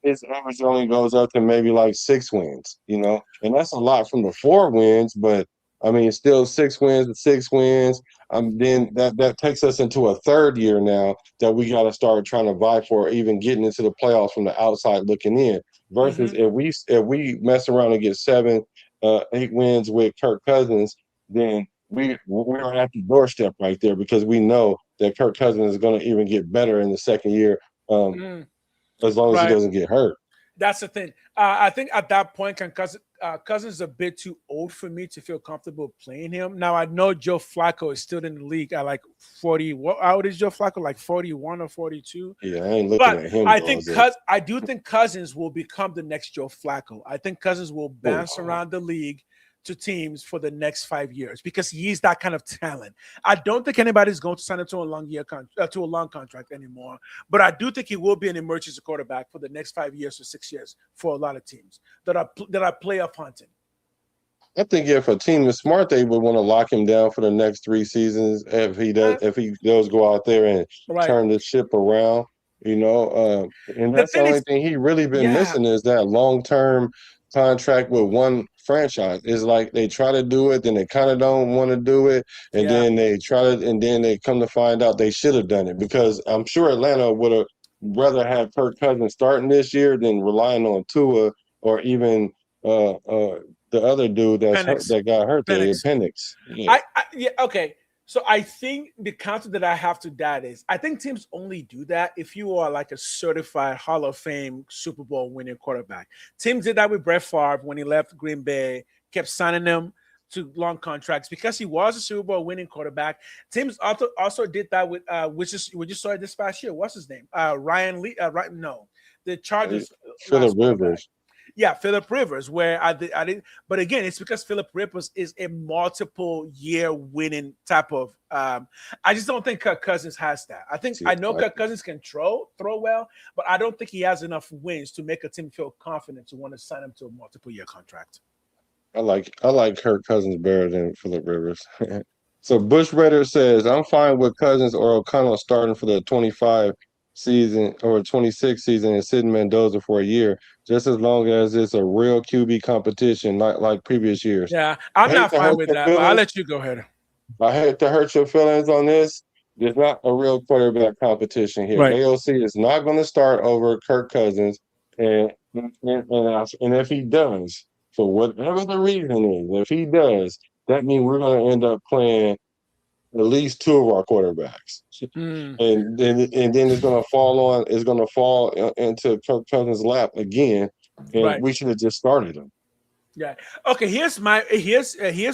his average only goes up to maybe like 6 wins, and that's a lot from the 4 wins, but I mean, it's still 6 wins with 6 wins. Then that takes us into a third year now that we got to start trying to vie for even getting into the playoffs from the outside looking in. Versus if we mess around and get 7, 8 wins with Kirk Cousins, then we're at the doorstep right there because we know that Kirk Cousins is going to even get better in the second year. As long as he doesn't get hurt. That's the thing. I think at that point, Cousins is a bit too old for me to feel comfortable playing him. Now, I know Joe Flacco is still in the league at like 40. How old is Joe Flacco? Like 41 or 42? Yeah, I ain't looking at him. I do think Cousins will become the next Joe Flacco. I think Cousins will bounce around the league to teams for the next 5 years because he's that kind of talent. I don't think anybody's going to sign him to a long contract anymore, but I do think he will be an emergency quarterback for the next 5 years or 6 years for a lot of teams that are playoff hunting. I think if a team is smart, they would want to lock him down for the next 3 seasons if he does go out there and turn the ship around, and that's the only thing he really been missing is that long-term contract with one franchise. It's like they try to do it, then they kind of don't want to do it, and then they try to, and then they come to find out they should have done it because I'm sure Atlanta would have rather have Kirk Cousins starting this year than relying on Tua or even the other dude that got hurt, the appendix. Okay. So I think the counter that I have to that is I think teams only do that if you are like a certified Hall of Fame Super Bowl winning quarterback. Teams did that with Brett Favre when he left Green Bay, kept signing him to long contracts because he was a Super Bowl winning quarterback. Teams also did that with which you saw this past year. What's his name? Ryan Lee. The Chargers. Phillip Rivers. Yeah, Phillip Rivers, where I didn't, but again, it's because Phillip Rivers is a multiple year winning type of. I just don't think Kirk Cousins has that. I know Kirk Cousins can throw well, but I don't think he has enough wins to make a team feel confident to want to sign him to a multiple year contract. I like Kirk Cousins better than Phillip Rivers. So Bush Raider says, I'm fine with Cousins or O'Connell starting for the 25 season or 26 season and sitting Mendoza for a year, just as long as it's a real QB competition, not like previous years. Yeah, I I'm hate not to fine hurt with your that, but I'll feelings. let you go ahead. I hate to hurt your feelings on this. There's not a real quarterback competition here. Right. AOC is not going to start over Kirk Cousins, and if he does, for whatever the reason is, if he does, that means we're going to end up playing at least two of our quarterbacks, Mm, and then it's going to fall into Kirk Cousins' lap again, and right. we should have just started him. Yeah. Okay. Here's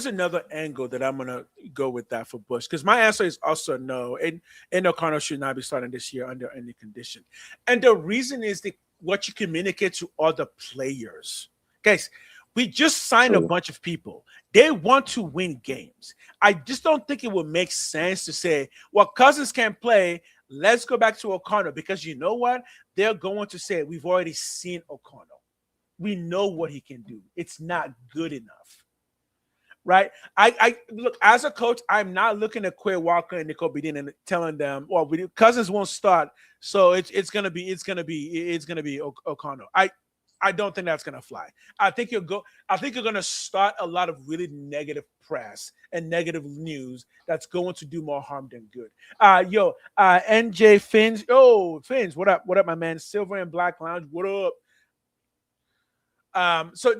another angle that I'm gonna go with that for Bush because my answer is also no, and O'Connell should not be starting this year under any condition, and the reason is what you communicate to other players, guys. We just signed a True. bunch of people. They want to win games. I just don't think it would make sense to say, well, Cousins can't play. Let's go back to O'Connell because you know what? They're going to say we've already seen O'Connell. We know what he can do. It's not good enough, right? I look as a coach. I'm not looking at Quay Walker and Nakobe and telling them, "Well, Cousins won't start, so it's gonna be O'Connell." I don't think that's gonna fly. I think you're gonna start a lot of really negative press and negative news that's going to do more harm than good. NJ Fins, Fins, what up? What up, my man? Silver and Black Lounge, what up? So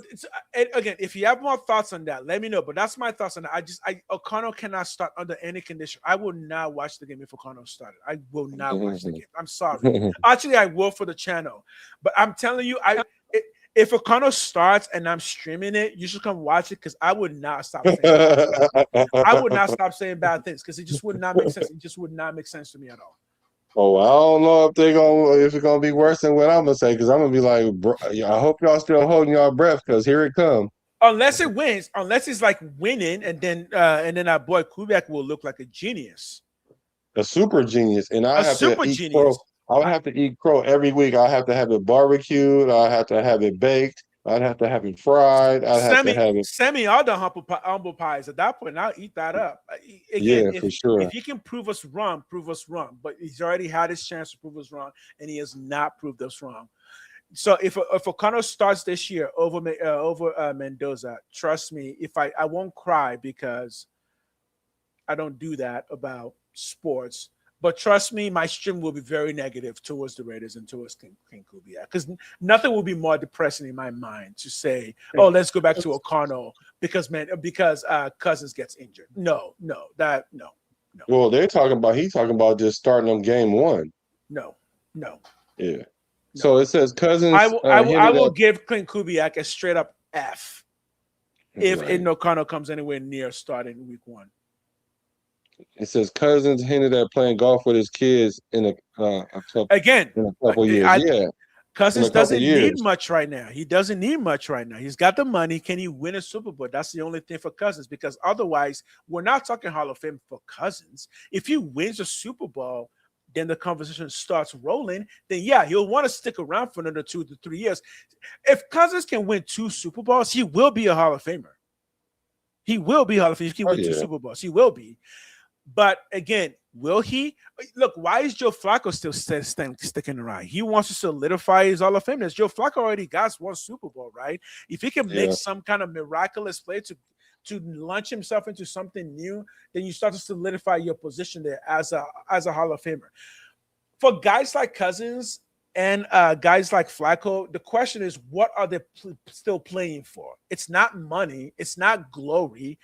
again, if you have more thoughts on that, let me know. But that's my thoughts on that. O'Connell cannot start under any condition. I will not watch the game if O'Connell started. I will not watch the game. I'm sorry. Actually, I will for the channel, but I'm telling you, if O'Connell starts and I'm streaming it, you should come watch it because I would not stop saying I would not stop saying bad things because it just would not make sense. It just would not make sense to me at all. Oh, I don't know if it's gonna be worse than what I'm gonna say, because I'm gonna be like, bro, I hope y'all still holding y'all breath, because here it comes. Unless it wins, unless it's like winning, and then our boy Quebec will look like a genius, A super genius, and I a have to super eat genius. crow. I would have to eat crow every week. I have to have it barbecued. I have to have it baked. I'd have to have it fried. I'd have to have it. Send me all the humble pies. At that point, I'll eat that up. Again, Yeah, for sure. if he can prove us wrong, prove us wrong. But he's already had his chance to prove us wrong, and he has not proved us wrong. So if O'Connell starts this year over Mendoza, trust me, if I won't cry because I don't do that about sports. But trust me, my stream will be very negative towards the Raiders and towards King Kubiak, because nothing will be more depressing in my mind to say, "Oh, let's go back to O'Connell because Cousins gets injured." No. Well, he's talking about just starting them game one. No. Yeah. No. So it says Cousins. I will give Clint Kubiak a straight up F if Right. O'Connell comes anywhere near starting week one. It says Cousins hinted at playing golf with his kids in a couple years. Yeah. Cousins doesn't need much right now. He doesn't need much right now. He's got the money. Can he win a Super Bowl? That's the only thing for Cousins, because otherwise, we're not talking Hall of Fame for Cousins. If he wins a Super Bowl, then the conversation starts rolling. Then yeah, he'll want to stick around for another 2 to 3 years. If Cousins can win 2 Super Bowls, he will be a Hall of Famer. He will be Hall of Fame if he can win 2 Super Bowls. He will be. But again, will he? Look, why is Joe Flacco still sticking around? He wants to solidify his Hall of Fameness. Joe Flacco already got 1 Super Bowl, right? If he can make some kind of miraculous play to launch himself into something new, then you start to solidify your position there as a Hall of Famer. For guys like Cousins and guys like Flacco, the question is, what are they still playing for? It's not money. It's not glory.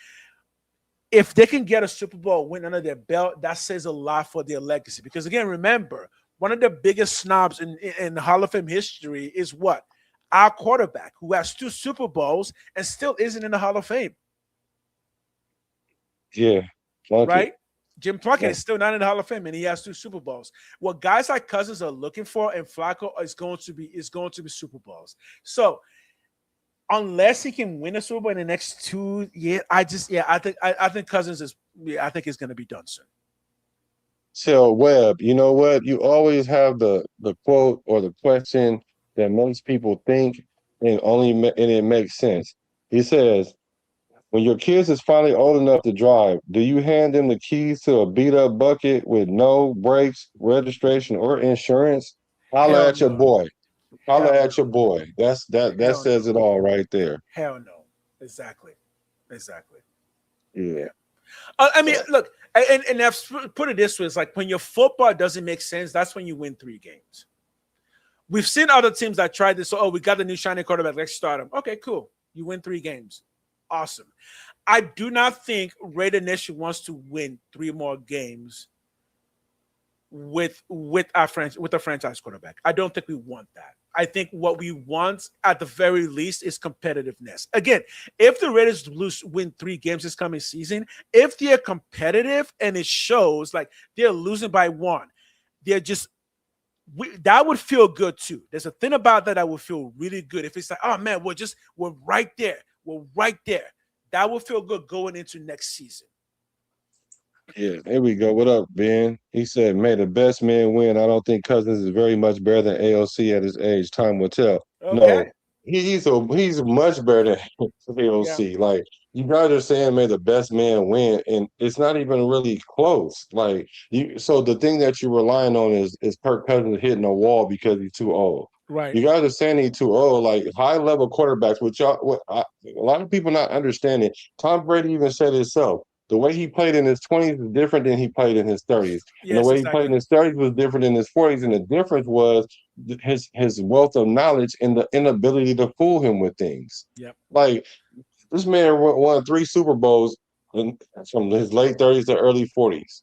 If they can get a Super Bowl win under their belt, that says a lot for their legacy. Because again, remember, one of the biggest snobs in Hall of Fame history is what? Our quarterback, who has 2 Super Bowls and still isn't in the Hall of Fame. Yeah. Right? Jim Plunkett is still not in the Hall of Fame, and he has 2 Super Bowls. What guys like Cousins are looking for, and Flacco is going to be Super Bowls. So unless he can win a Super Bowl in the next 2 years, I think Cousins is. I think it's going to be done soon. So Webb, you know what? You always have the quote or the question that most people think, and it makes sense. He says, when your kids is finally old enough to drive, do you hand them the keys to a beat up bucket with no brakes, registration, or insurance? Holla Hell at your no. boy. Holla Hell at your no. boy. That Hell says no. it all right there. Hell no. Exactly. Exactly. Yeah. Yeah. I mean, look, and I've put it this way: it's like when your football doesn't make sense, that's when you win 3 games. We've seen other teams that tried this. So, oh, we got the new shiny quarterback. Let's start him. Okay, cool. You win 3 games. Awesome. I do not think Raider Nation wants to win 3 more games with a franchise quarterback. I don't think we want that. I think what we want at the very least is competitiveness. Again, if the Raiders win 3 games this coming season, if they're competitive and it shows like they're losing by 1, they're just that would feel good too. There's a thing about that would feel really good. If it's like, oh man, we're right there. We're right there. That would feel good going into next season. Yeah, here we go. What up, Ben? He said, "May the best man win." I don't think Cousins is very much better than AOC at his age. Time will tell. Okay. No, he's much better than Yeah. AOC. Like you guys are saying, "May the best man win," and it's not even really close. Like you, so the thing that you're relying on is Kirk Cousins hitting a wall because he's too old. Right. You guys are saying he's too old. Like high level quarterbacks, which a lot of people not understanding. Tom Brady even said it himself. The way he played in his 20s is different than he played in his 30s. And the Yes, way he played in exactly. his 30s was different in his 40s. And the difference was his wealth of knowledge and the inability to fool him with things. Yep. Like this man won 3 Super Bowls from his late 30s to early 40s.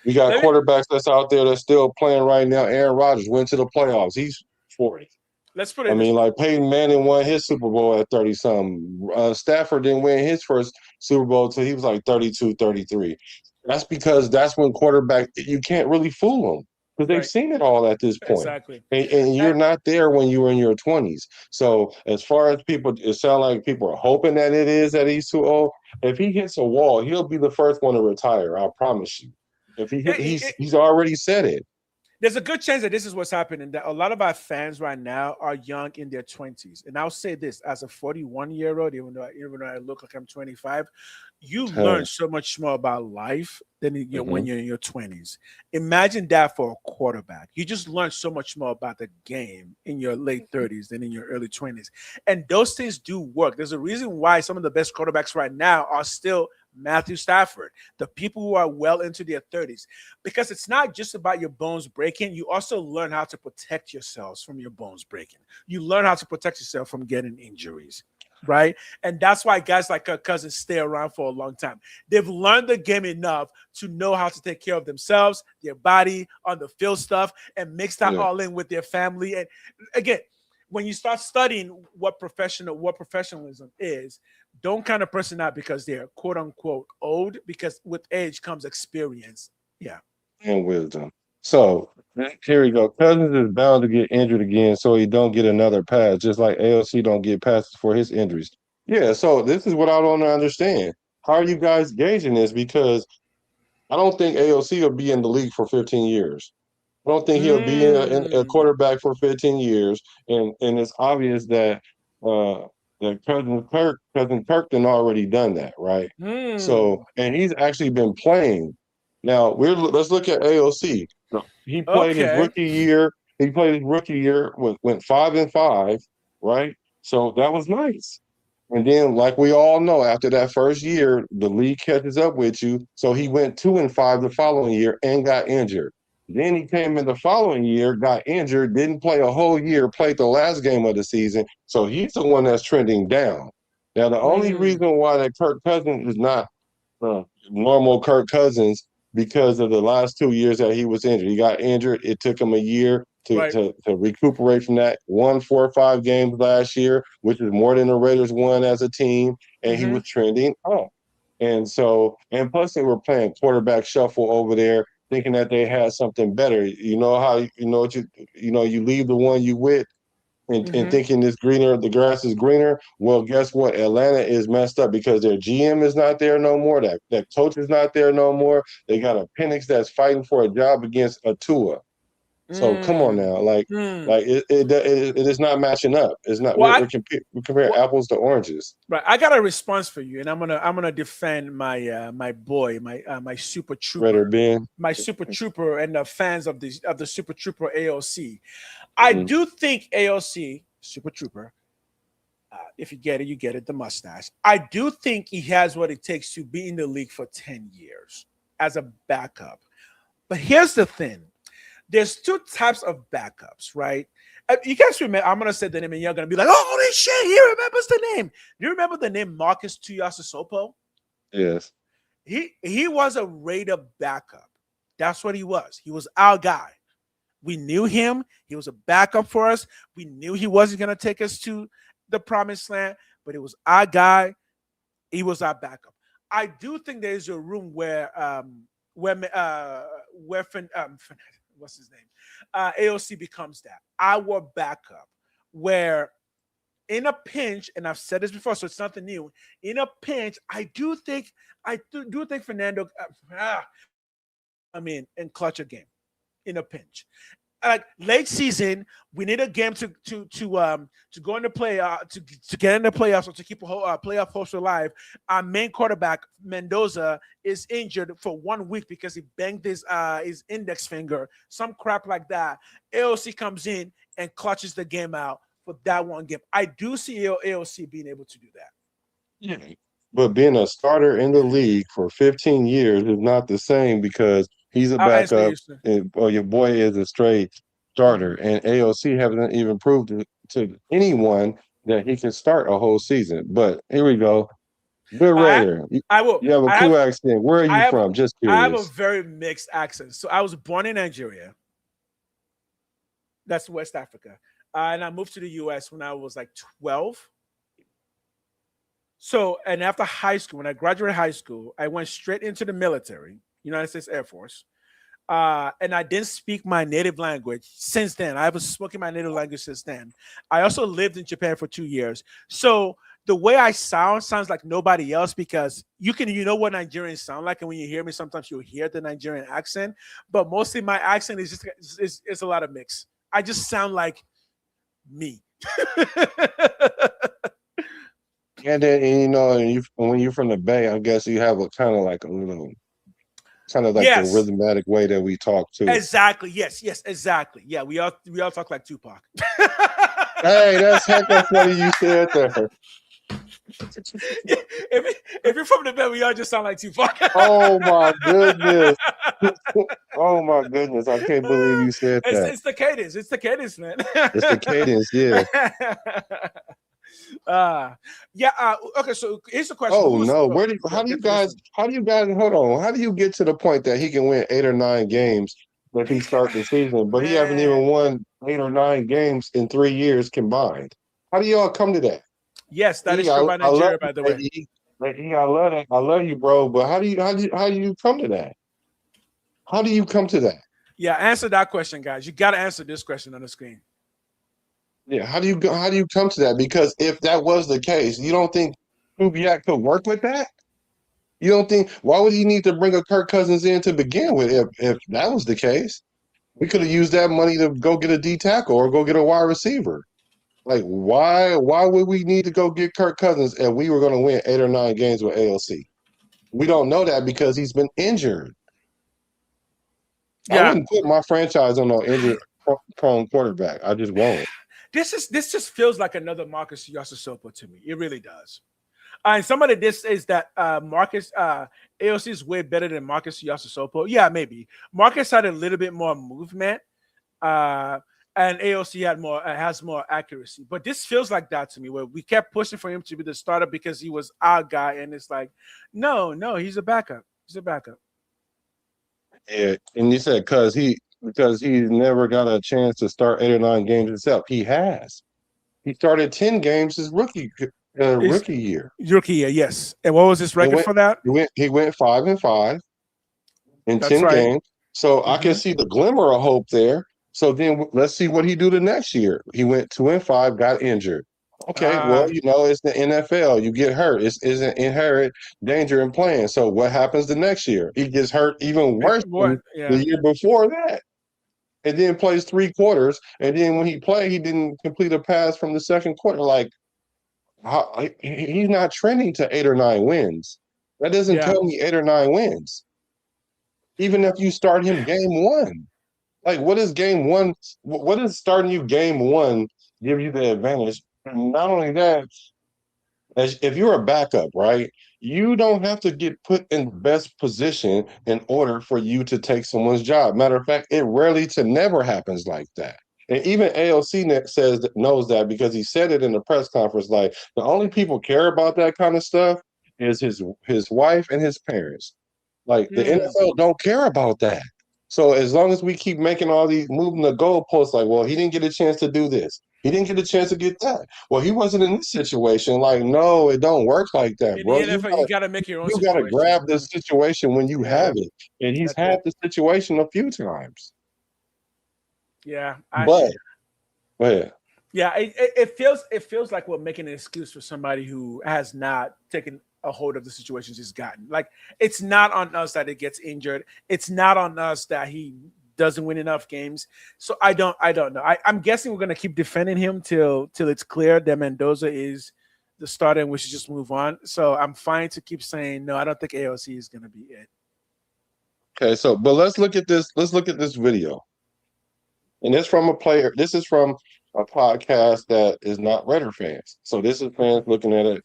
We got Let me quarterbacks that's out there that's still playing right now. Aaron Rodgers went to the playoffs. He's 40. let's put I it this mean, way. like Peyton Manning won his Super Bowl at 30 something. Stafford didn't win his first Super Bowl until he was like 32, 33. That's because that's when quarterback, you can't really fool them because they've Right. seen it all at this point. Exactly. And you're And not there when you were in your 20s. So, as far as people, it sounds like people are hoping that it is that he's too old. If he hits a wall, he'll be the first one to retire. I promise you. If he hit, it, it, he's already said it. there's a good chance that this is what's happening. That a lot of our fans right now are young in their 20s. And I'll say this as a 41-year-old, even though I look like I'm 25, you learn so much more about life than when you're in your 20s. Imagine that for a quarterback. You just learn so much more about the game in your late 30s than in your early 20s. And those things do work. There's a reason why some of the best quarterbacks right now are still Matthew Stafford, the people who are well into their 30s, because it's not just about your bones breaking. You also learn how to protect yourselves from your bones breaking. You learn how to protect yourself from getting injuries, right? And that's why guys like Kirk Cousins stay around for a long time. They've learned the game enough to know how to take care of themselves, their body, on the field stuff, and mix that all in with their family. And again, when you start studying what professionalism is, don't count a person out because they're quote unquote old, because with age comes experience. Yeah. And wisdom. So here we go. Cousins is bound to get injured again, so he don't get another pass, just like ALC don't get passes for his injuries. Yeah, so this is what I don't understand. How are you guys gauging this? Because I don't think AOC will be in the league for 15 years. I don't think he'll be a Mm, quarterback for 15 years, and it's obvious that uh, cousin Kirk done already done that, right? So, mm. and he's actually been playing. Now let's look at AOC. He played his Okay. rookie year. He played his rookie year went 5-5, right? So that was nice. And then, like we all know, after that first year, the league catches up with you. So he went 2-5 the following year and got injured. Then he came in the following year, got injured, didn't play a whole year, played the last game of the season. So he's the one that's trending down. Now, the only Mm, reason why that Kirk Cousins is not normal Kirk Cousins because of the last 2 years that he was injured. He got injured. It took him a year to, right. to, to recuperate from that. Won 4 or 5 games last year, which is more than the Raiders won as a team, and he Mm-hmm. was trending up. And so, and plus they were playing quarterback shuffle over there, thinking that they had something better. You know how you leave the one you with and Mm-hmm. thinking it's greener, the grass is greener. Well, guess what? Atlanta is messed up because their GM is not there no more. That coach is not there no more. They got a Penix that's fighting for a job against a Tua. So come on now, it is not matching up. It's not. Well, We compare apples to oranges. right. I got a response for you, and I'm gonna defend my boy, my super Raider trooper, Ben. my super trooper, and the fans of the super trooper AOC. I Mm-hmm. do think AOC super trooper. If you get it, you get it. The mustache. I do think he has what it takes to be in the league for 10 years as a backup. But here's the thing: there's two types of backups, right? You guys remember? I'm gonna say the name, and you're gonna be like, "Oh, holy shit! He remembers the name." Do you remember the name Marcus Tuiasosopo? Yes. He was a Raider backup. That's what he was. He was our guy. We knew him. He was a backup for us. We knew he wasn't gonna take us to the promised land, but it was our guy. He was our backup. I do think there is a room where what's his name? AOC becomes that our backup, where in a pinch, and I've said this before, so it's nothing new. In a pinch, I do think Fernando. And clutch a game in a pinch. Like late season, we need a game to go into play to get in the playoffs or to keep a whole playoff hopes alive. Our main quarterback Mendoza is injured for 1 week because he banged his index finger, some crap like that. AOC comes in and clutches the game out for that one game. I do see AOC being able to do that. Yeah. But being a starter in the league for 15 years is not the same because he's a backup, or your boy is a straight starter. And AOC hasn't even proved to anyone that he can start a whole season. But here we go. Good Raider. I will. You have a cool accent. Where are you from? Just curious. I have a very mixed accent. So I was born in Nigeria. That's West Africa. And I moved to the U.S. when I was like 12. So, and after high school, when I graduated high school, I went straight into the military, United States Air Force. And I didn't speak my native language since then. I was speaking my native language since then. I also lived in Japan for 2 years. So the way I sounds like nobody else because you know what Nigerians sound like. And when you hear me, sometimes you'll hear the Nigerian accent, but mostly my accent is just it's a lot of mix. I just sound like me. And then, when you're from the Bay, I guess you have a kind of like a little, kind of like the rhythmatic way that we talk too. Exactly. Yes, exactly. Yeah, we all talk like Tupac. Hey, that's heck of funny you said that. If you're from the Bay, we all just sound like Tupac. Oh my goodness. Oh my goodness. I can't believe you said that. It's the cadence. It's the cadence, man. It's the cadence, yeah. Okay, so here's the question. Oh no, how do you guys hold on? How do you get to the point that he can win 8 or 9 games if he starts the season, but he haven't even won 8 or 9 games in 3 years combined? How do y'all come to that? Yes, that is true by Nigeria, by the way. I love it. I love you, bro. But how do you come to that? How do you come to that? Yeah, answer that question, guys. You got to answer this question on the screen. Yeah, how do you come to that? Because if that was the case, you don't think Kubiak could work with that? You don't think why would he need to bring a Kirk Cousins in to begin with if that was the case? We could have used that money to go get a D tackle or go get a wide receiver. Like why would we need to go get Kirk Cousins if we were going to win 8 or 9 games with AOC? We don't know that because he's been injured. Yeah. I wouldn't put my franchise on no injured prone quarterback. I just won't. This just feels like another Marcus Tuiasosopo to me. It really does. And somebody this is that Marcus AOC is way better than Marcus Tuiasosopo. Yeah, maybe. Marcus had a little bit more movement, and AOC has more accuracy. But this feels like that to me, where we kept pushing for him to be the starter because he was our guy, and it's like, no, he's a backup. He's a backup. Yeah, and you said because he's never got a chance to start 8 or 9 games himself. He has. He started 10 games his rookie year. Rookie year, yes. And what was his record for that? He went 5-5 in 10 games. So I can see the glimmer of hope there. So then let's see what he do the next year. He went 2-5, got injured. Okay, well, it's the NFL. You get hurt. It's an inherent danger in playing. So what happens the next year? He gets hurt even worse than the year before that. and then plays 3 quarters. And then when he played, he didn't complete a pass from the second quarter. Like, he's not trending to 8 or 9 wins. That doesn't tell me 8 or 9 wins. Even if you start him game 1. Like, what is game 1? What is starting you game 1 give you the advantage? And not only that, if you're a backup, right, you don't have to get put in the best position in order for you to take someone's job. Matter of fact, it rarely to never happens like that. And even AOC knows that because he said it in the press conference. Like, the only people care about that kind of stuff is his wife and his parents. Like, the NFL don't care about that. So as long as we keep making all these moving the goalposts, like, well, he didn't get a chance to do this. He didn't get a chance to get that. Well, he wasn't in this situation. Like, no, it don't work like that, bro. You got to make your own. You got to grab this situation when you have it, and he's had the situation a few times. Yeah, but yeah, it feels like we're making an excuse for somebody who has not taken a hold of the situations he's gotten. Like, it's not on us that it gets injured. It's not on us that he doesn't win enough games. So I don't know. I'm guessing we're gonna keep defending him till it's clear that Mendoza is the starter and we should just move on. So I'm fine to keep saying no. I don't think AOC is gonna be it. Okay, so but let's look at this. Let's look at this video. And it's from a player. This is from a podcast that is not Raider fans. So this is fans looking at it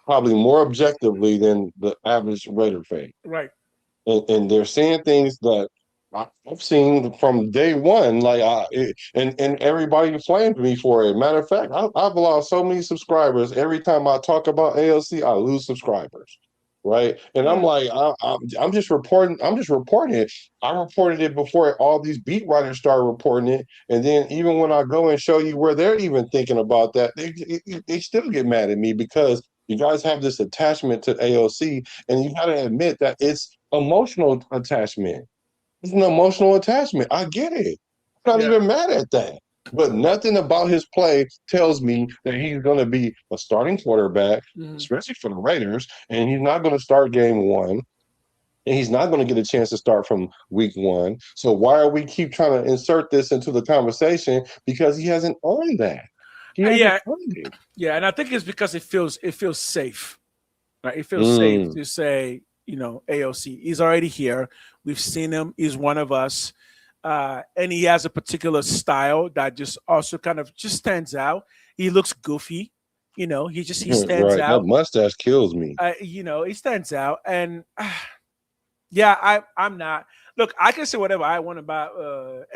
probably more objectively than the average Raider fan. Right. And they're seeing things that I've seen from day one. Like, and everybody flamed me for it. Matter of fact, I've lost so many subscribers. Every time I talk about ALC, I lose subscribers. Right. And I'm like, I'm just reporting it. I reported it before all these beat writers started reporting it. And then even when I go and show you where they're even thinking about that, they still get mad at me because you guys have this attachment to AOC, and you got to admit that it's emotional attachment. It's an emotional attachment. I get it. I'm not even mad at that. But nothing about his play tells me that he's going to be a starting quarterback, especially for the Raiders, and he's not going to start game 1, and he's not going to get a chance to start from week 1. So why are we keep trying to insert this into the conversation? Because he hasn't earned that. Yeah, and I think it's because it feels safe, right? It feels safe to say, AOC, he's already here. We've seen him. He's one of us. And he has a particular style that just also kind of just stands out. He looks goofy, he stands out. That mustache kills me. He stands out. And I'm not. Look, I can say whatever I want about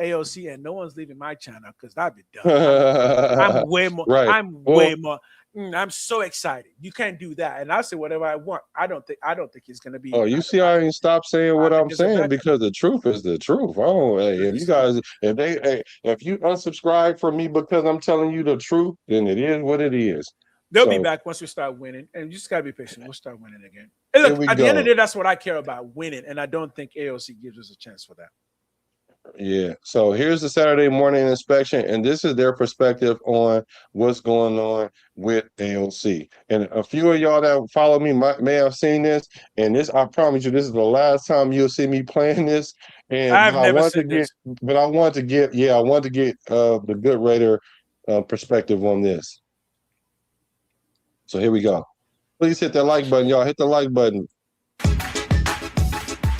AOC, and no one's leaving my channel because that'd be dumb. I'm way more. Right. Way more. I'm so excited. You can't do that, and I'll say whatever I want. I don't think he's gonna be. Oh, you see, I ain't stop saying what I'm saying because the truth is the truth. Oh, hey, if you guys, if you unsubscribe from me because I'm telling you the truth, then it is what it is. They'll be back once we start winning, and you just gotta be patient. We'll start winning again. And look, at the end of the day, that's what I care about: winning, and I don't think AOC gives us a chance for that. Yeah. So here's the Saturday morning inspection, and this is their perspective on what's going on with AOC. And a few of y'all that follow me may have seen this, and I promise you, this is the last time you'll see me playing this. And I've never seen this. But I want to get the good Raider perspective on this. So here we go. Please hit that like button, y'all. Hit the like button.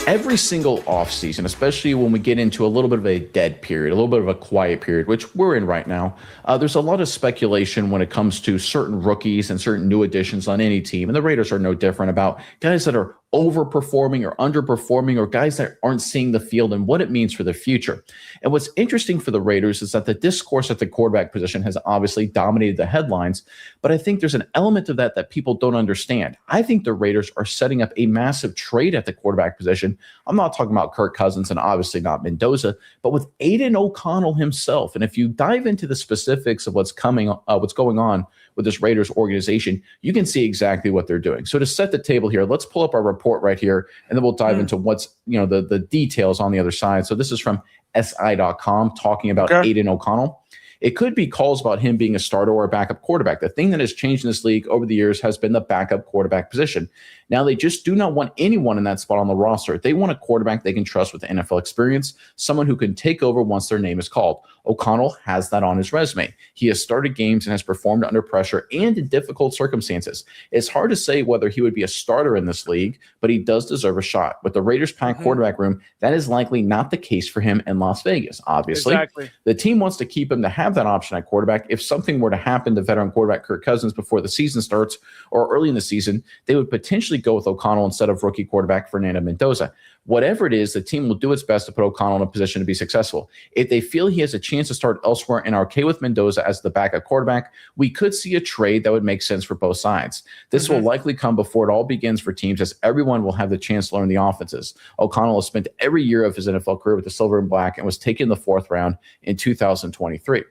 Every single offseason, especially when we get into a little bit of a dead period, a little bit of a quiet period, which we're in right now, there's a lot of speculation when it comes to certain rookies and certain new additions on any team. And the Raiders are no different about guys that are overperforming or underperforming or guys that aren't seeing the field and what it means for the future. And what's interesting for the Raiders is that the discourse at the quarterback position has obviously dominated the headlines, but I think there's an element of that people don't understand. I think the Raiders are setting up a massive trade at the quarterback position. I'm not talking about Kirk Cousins and obviously not Mendoza, but with Aiden O'Connell himself. And if you dive into the specifics of what's going on with this Raiders organization, you can see exactly what they're doing. So to set the table here, let's pull up our report right here, and then we'll dive into what's, the details on the other side. So this is from SI.com talking about Aiden O'Connell. It could be calls about him being a starter or a backup quarterback. The thing that has changed in this league over the years has been the backup quarterback position. Now they just do not want anyone in that spot on the roster. They want a quarterback they can trust with NFL experience, someone who can take over once their name is called. O'Connell has that on his resume. He has started games and has performed under pressure and in difficult circumstances. It's hard to say whether he would be a starter in this league, but he does deserve a shot. With the Raiders' packed quarterback room, that is likely not the case for him in Las Vegas, obviously. Exactly. The team wants to keep him to have that option at quarterback. If something were to happen to veteran quarterback Kirk Cousins before the season starts or early in the season, they would potentially go with O'Connell instead of rookie quarterback Fernando Mendoza. Whatever it is, the team will do its best to put O'Connell in a position to be successful. If they feel he has a chance to start elsewhere and are okay with Mendoza as the backup quarterback, we could see a trade that would make sense for both sides. This will likely come before it all begins for teams, as everyone will have the chance to learn the offenses. O'Connell has spent every year of his NFL career with the silver and black and was taken in the 4th round in 2023.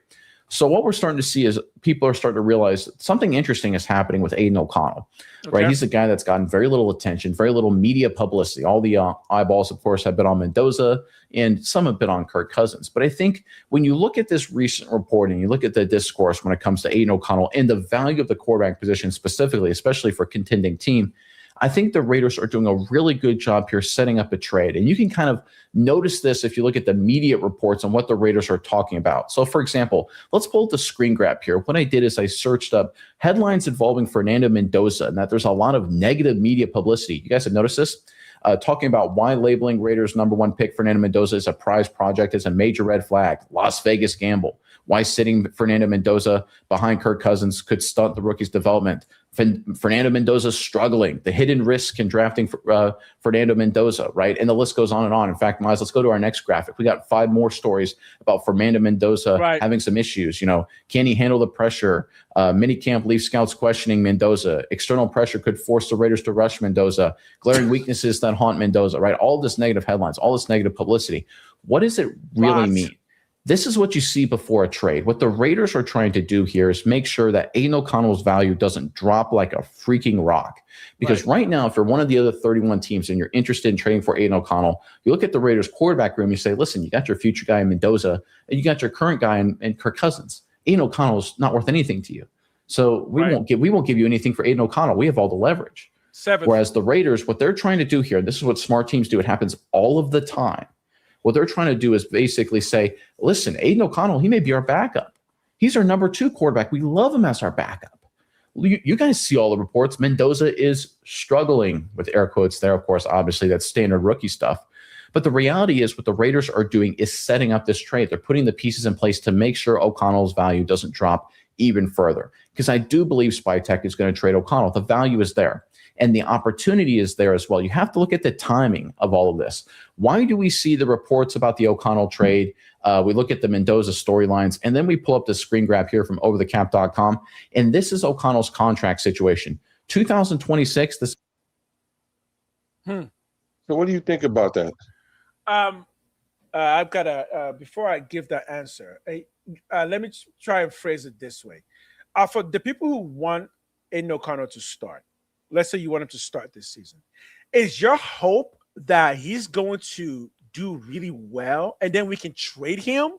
So what we're starting to see is people are starting to realize something interesting is happening with Aiden O'Connell, right? He's a guy that's gotten very little attention, very little media publicity. All the eyeballs, of course, have been on Mendoza, and some have been on Kirk Cousins. But I think when you look at this recent reporting, you look at the discourse when it comes to Aiden O'Connell and the value of the quarterback position specifically, especially for a contending team, I think the Raiders are doing a really good job here setting up a trade. And you can kind of notice this if you look at the media reports on what the Raiders are talking about. So, for example, let's pull up the screen grab here. What I did is I searched up headlines involving Fernando Mendoza and that there's a lot of negative media publicity. You guys have noticed this? Talking about why labeling Raiders #1 pick Fernando Mendoza as a prize project is a major red flag. Las Vegas gamble. Why sitting Fernando Mendoza behind Kirk Cousins could stunt the rookie's development. Fernando Mendoza struggling. The hidden risk in drafting Fernando Mendoza, right? And the list goes on and on. In fact, Miles, let's go to our next graphic. We got 5 more stories about Fernando Mendoza having some issues. You know, can he handle the pressure? Minicamp leaves scouts questioning Mendoza. External pressure could force the Raiders to rush Mendoza. Glaring weaknesses that haunt Mendoza, right? All this negative headlines, all this negative publicity. What does it really mean? This is what you see before a trade. What the Raiders are trying to do here is make sure that Aiden O'Connell's value doesn't drop like a freaking rock. Because right now, if you're one of the other 31 teams and you're interested in trading for Aiden O'Connell, you look at the Raiders quarterback room, you say, listen, you got your future guy in Mendoza, and you got your current guy in Kirk Cousins. Aiden O'Connell's not worth anything to you. So we won't give you anything for Aiden O'Connell. We have all the leverage. Whereas the Raiders, what they're trying to do here, this is what smart teams do. It happens all of the time. What they're trying to do is basically say, listen, Aiden O'Connell, he may be our backup. He's our #2 quarterback. We love him as our backup. You guys see all the reports. Mendoza is struggling, with air quotes there. Of course, obviously, that's standard rookie stuff. But the reality is what the Raiders are doing is setting up this trade. They're putting the pieces in place to make sure O'Connell's value doesn't drop even further. Because I do believe SpyTech is going to trade O'Connell. The value is there. And the opportunity is there as well. You have to look at the timing of all of this. Why do we see the reports about the O'Connell trade? We look at the Mendoza storylines, and then we pull up the screen grab here from overthecap.com. And this is O'Connell's contract situation. 2026. This. So what do you think about that? I've got before I give that answer, let me try and phrase it this way. For the people who want Aiden O'Connell to start, let's say you want him to start this season, is your hope that he's going to do really well and then we can trade him?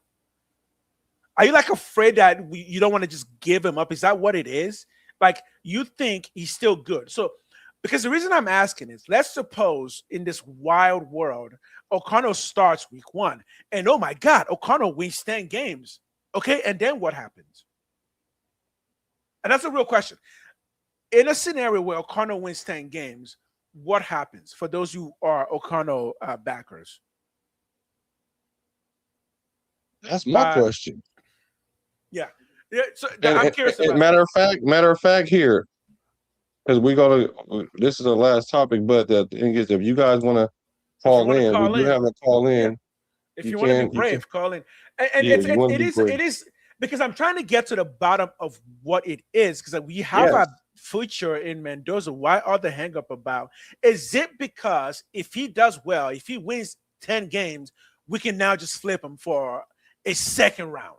Are you like afraid that you don't want to just give him up? Is that what it is? Like you think he's still good? So, because the reason I'm asking is, let's suppose in this wild world, O'Connell starts week 1 and oh my God, O'Connell wins 10 games. Okay. And then what happens? And that's a real question. In a scenario where O'Connell wins 10 games, what happens for those who are O'Connell backers? That's my question. Yeah. So I'm curious about matter of fact here, because this is the last topic, but the thing is, if you guys want to call in, we do have a call in. If you want to be brave, call in. And it is because I'm trying to get to the bottom of what it is, because we have a future in Mendoza. Why are the hang up about? Is it because if he does well, if he wins 10 games, we can now just flip him for a second round?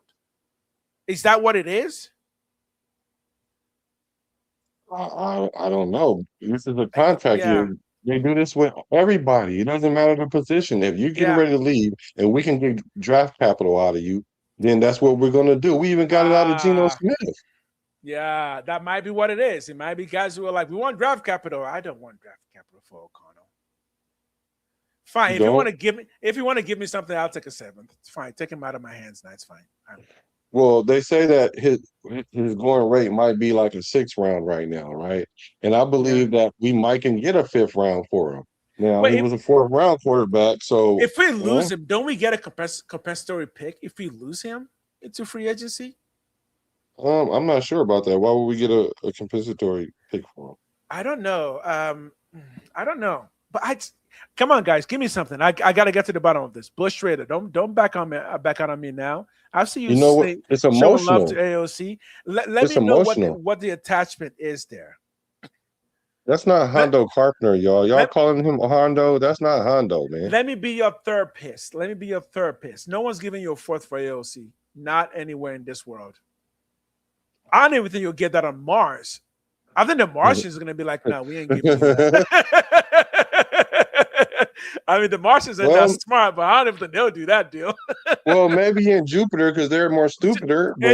Is that what it is? I don't know. This is a contract year. They do this with everybody. It doesn't matter the position. If you're getting ready to leave and we can get draft capital out of you, then that's what we're gonna do. We even got it out of Geno Smith. Yeah, that might be what it is. It might be guys who are like, we want draft capital. I don't want draft capital for O'Connell. Fine. If you want to give me something, I'll take a 7th. It's fine. Take him out of my hands. That's fine. Well, they say that his going rate might be like a 6th round right now, right? And I believe that we might can get a 5th round for him. Now he was a 4th round quarterback, so if we lose him, don't we get a compensatory pick if we lose him into free agency? I'm not sure about that. Why would we get a compensatory pick for him? I don't know. I don't know. But come on, guys, give me something. I got to get to the bottom of this. Bush Trader, don't back on me now. I see you. You know what? It's emotional. Love to AOC. Let me know what the attachment is there. That's not Hondo Carpenter, y'all. Y'all calling him Hondo? That's not Hondo, man. Let me be your third piss. No one's giving you a 4th for AOC. Not anywhere in this world. I don't even think you'll get that on Mars. I think the Martians are going to be like, no, we ain't giving you that. I mean, the Martians are not smart, but I don't even think they'll do that deal. Well, maybe in Jupiter because they're more stupider. But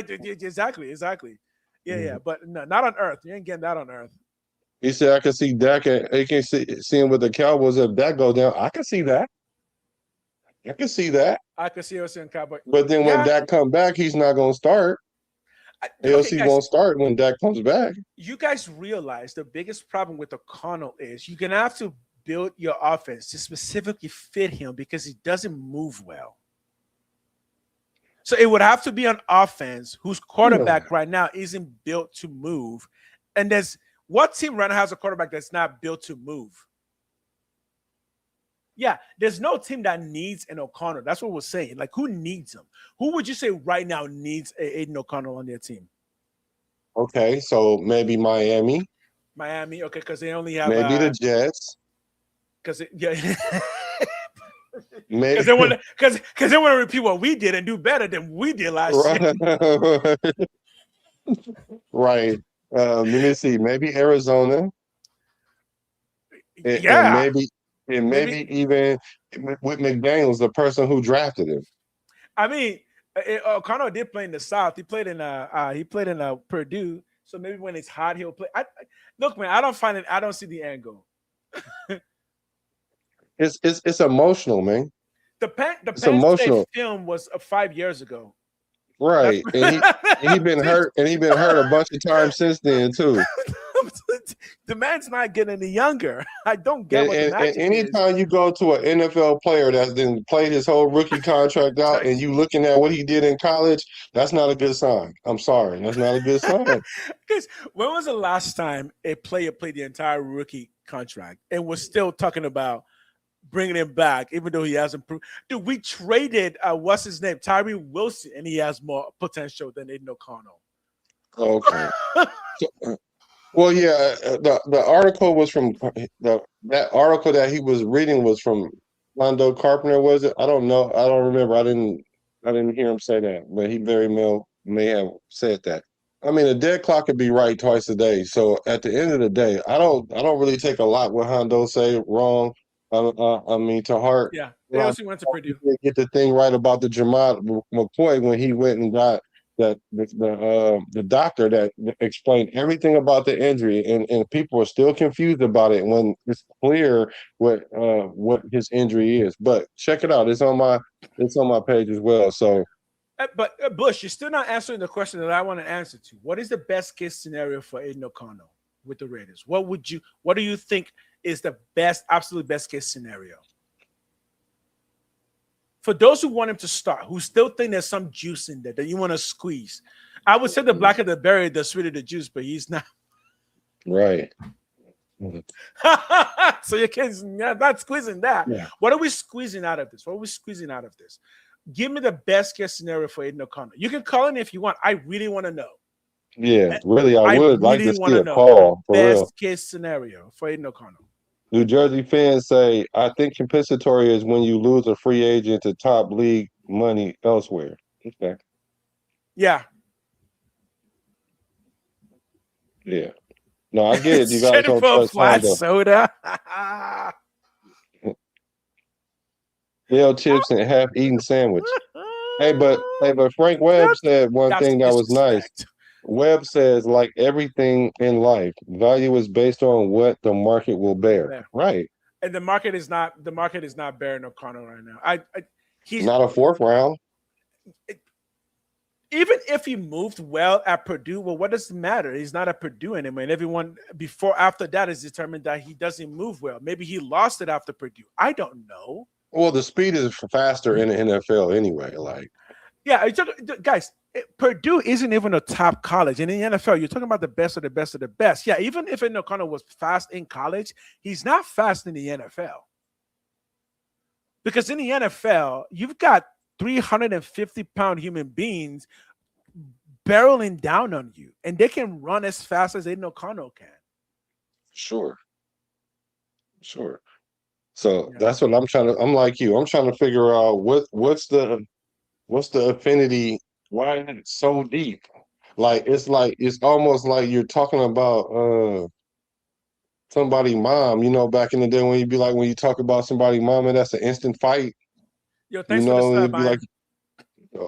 Exactly. Yeah. But no, not on Earth. You ain't getting that on Earth. He said, I can see Dak and I can see him with the Cowboys if Dak goes down. I can see that. I can see us in Cowboys. But then when Dak come back, he's not going to start. AOC won't start when Dak comes back. You guys realize the biggest problem with O'Connell is you're going to have to build your offense to specifically fit him because he doesn't move well. So it would have to be an offense whose quarterback right now isn't built to move. And what team right now has a quarterback that's not built to move? Yeah, there's no team that needs an O'Connell. That's what we're saying. Like, who needs him? Who would you say right now needs Aiden O'Connell on their team? Okay, so maybe Miami. Okay, because they only have maybe the Jets. Because Because they want to repeat what we did and do better than we did last year. Right. Let me see. Maybe Arizona. And maybe even with McDaniels, the person who drafted him. I mean, O'Connell did play in the South. He played in Purdue. So maybe when it's hot, he'll play. Look, man, I don't see the angle. It's emotional, man. The Penn State film was 5 years ago. Right. And he been hurt, and he been hurt a bunch of times since then too. The man's not getting any younger. I don't get what the magic is. Anytime you go to an NFL player that's been played his whole rookie contract out and you looking at what he did in college, that's not a good sign. I'm sorry. That's not a good sign. Because when was the last time a player played the entire rookie contract and was still talking about bringing him back, even though he hasn't proved? Dude, we traded, what's his name? Tyree Wilson, and he has more potential than Aiden O'Connell. Okay. Well, yeah, the article was from that article that he was reading was from Fernando Carpenter, was it? I don't know. I don't remember. I didn't hear him say that, but he very well may have said that. I mean, a dead clock could be right twice a day. So at the end of the day, I don't really take a lot what Hondo say wrong. I mean, to heart. Yeah, they also went to Purdue. Get the thing right about the Jamad McCoy when he went and got the doctor that explained everything about the injury, and people are still confused about it when it's clear what his injury is. But check it out; it's on my page as well. So, but Bush, you're still not answering the question that I want to answer to. What is the best case scenario for Aiden O'Connell with the Raiders? What do you think is the absolute best case scenario? For those who want him to start, who still think there's some juice in there that you want to squeeze, I would say the blacker the berry, the sweeter the juice, but he's not. Right. So your kid's not squeezing that. Yeah. What are we squeezing out of this? Give me the best case scenario for Aiden O'Connell. You can call in if you want. I really want to know. Yeah, really, I would like to see a call. Best case scenario for Aiden O'Connell. New Jersey fans say, I think compensatory is when you lose a free agent to top league money elsewhere. Okay. Yeah. Yeah. No, I get it. You guys don't trust flat soda. Chips and half-eaten sandwich. But Frank Webb said one thing that was nice. Webb says, like everything in life, value is based on what the market will bear. Yeah. Right. And the market is not bearing O'Connell right now. He's not a fourth round. Even if he moved well at Purdue, well, what does it matter? He's not at Purdue anymore. And everyone after that is determined that he doesn't move well. Maybe he lost it after Purdue. I don't know. Well, the speed is faster in the NFL anyway. Like, yeah, guys, Purdue isn't even a top college. And in the NFL, you're talking about the best of the best of the best. Yeah, even if O'Connell was fast in college, he's not fast in the NFL. Because in the NFL, you've got 350-pound human beings barreling down on you, and they can run as fast as Aiden O'Connell can. Sure. So that's what I'm like you. I'm trying to figure out what's the affinity. Why is it so deep? It's almost like you're talking about somebody mom. You know, back in the day when you talk about somebody mom, and that's an instant fight. Yo, thanks for the it'd be like,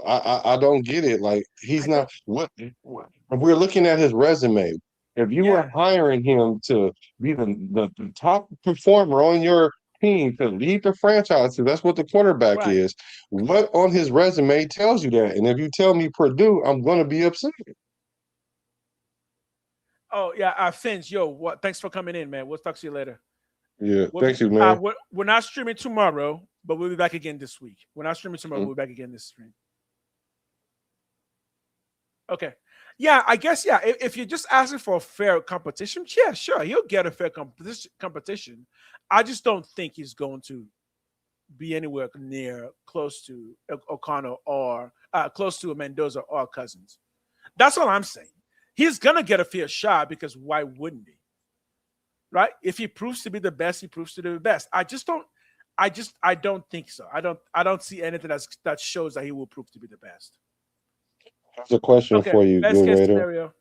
I don't get it. Like, he's not what we're looking at his resume. If you were hiring him to be the top performer on your team to lead the franchise, so that's what the quarterback is. What on his resume tells you that? And if you tell me Purdue, I'm going to be upset. Oh yeah, Finch, what? Thanks for coming in, man. We'll talk to you later. Yeah, thank you, man. We're not streaming tomorrow, but we'll be back again this week. We're not streaming tomorrow. We'll be back again this stream. Okay. Yeah, I guess, if you're just asking for a fair competition, yeah, sure, he'll get a fair competition. I just don't think he's going to be anywhere near close to O'Connell or close to Mendoza or Cousins. That's all I'm saying. He's going to get a fair shot because why wouldn't he? Right? If he proves to be the best, he proves to be the best. I don't think so. I don't see anything that shows that he will prove to be the best. Here's a question for you, best case scenario.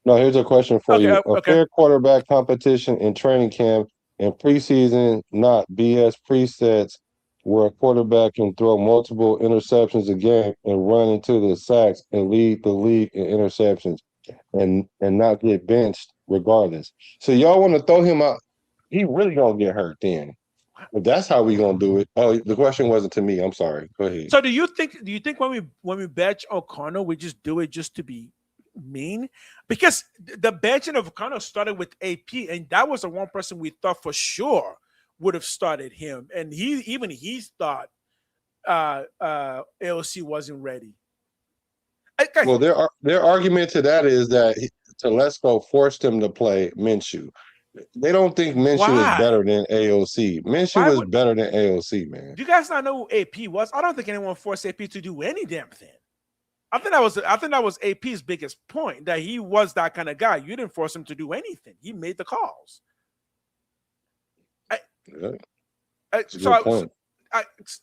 No, here's a question for you. A fair quarterback competition in training camp and preseason, not BS presets, where a quarterback can throw multiple interceptions a game and run into the sacks and lead the league in interceptions and not get benched regardless. So y'all want to throw him out? He really gonna get hurt then. But that's how we gonna do it. Oh, the question wasn't to me. I'm sorry. Go ahead. So do you think when we bench O'Connell, we just do it just to be mean? Because the benching of O'Connell started with AP, and that was the one person we thought for sure would have started him. And he thought AOC wasn't ready. Well, their argument to that is that Telesco forced him to play Minshew. They don't think Minshew is better than AOC. Minshew is better than AOC, man. Do you guys not know who AP was? I don't think anyone forced AP to do any damn thing. I think that was AP's biggest point, that he was that kind of guy. You didn't force him to do anything. He made the calls.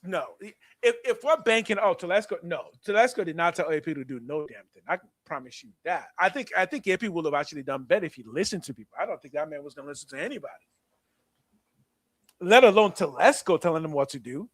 No. If we're banking, Telesco did not tell AP to do no damn thing. I can promise you that. I think AP would have actually done better if he listened to people. I don't think that man was going to listen to anybody, let alone Telesco telling him what to do.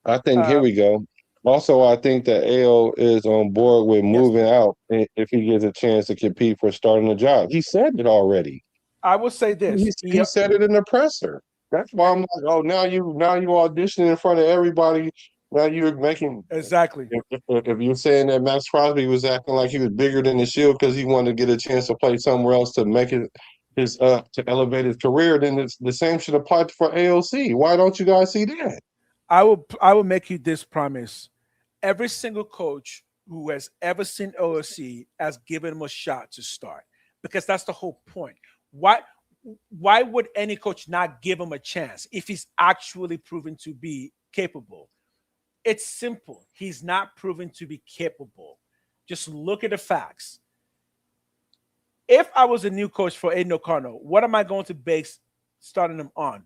I think here we go. Also, I think that AO is on board with moving out if he gets a chance to compete for starting a job. He said it already. I will say this. He said it in the presser. That's why I'm like, oh, now you auditioning in front of everybody. Now you're making exactly. If you're saying that Max Crosby was acting like he was bigger than the Shield because he wanted to get a chance to play somewhere else to make it to elevate his career, then it's the same should apply for AOC. Why don't you guys see that? I will make you this promise. Every single coach who has ever seen AOC has given him a shot to start, because that's the whole point. Why would any coach not give him a chance if he's actually proven to be capable? It's simple. He's not proven to be capable. Just look at the facts. If I was a new coach for Aiden O'Connell, what am I going to base starting him on?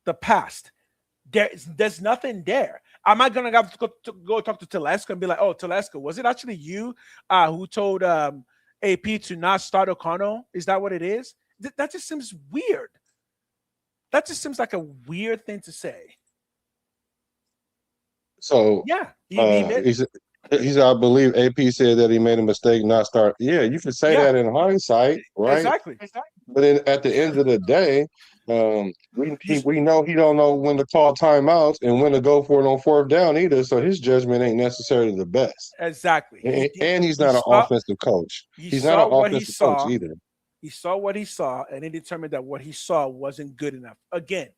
The past. There's nothing there. Am I going to have to go talk to Telesco and be like, oh, Telesco, was it actually you who told AP to not start O'Connell? Is that what it is? That just seems weird. That just seems like a weird thing to say. So Yeah, he said, I believe AP said that he made a mistake not start. Yeah, you can say that in hindsight, right? exactly. But then at the end of the day, we know he don't know when to call timeouts and when to go for it on fourth down either. So his judgment ain't necessarily the best. Exactly. And he's not an offensive coach. He's not an what he offensive coach saw. either. He saw what he saw, and he determined that what he saw wasn't good enough. Again,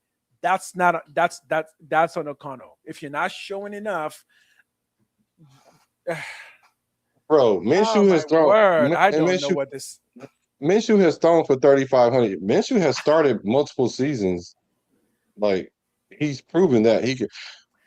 that's on O'Connell. If you're not showing enough, bro, Minshew has thrown. I don't know what this. Minshew has thrown for 3,500. Minshew has started multiple seasons. Like he's proven that he can.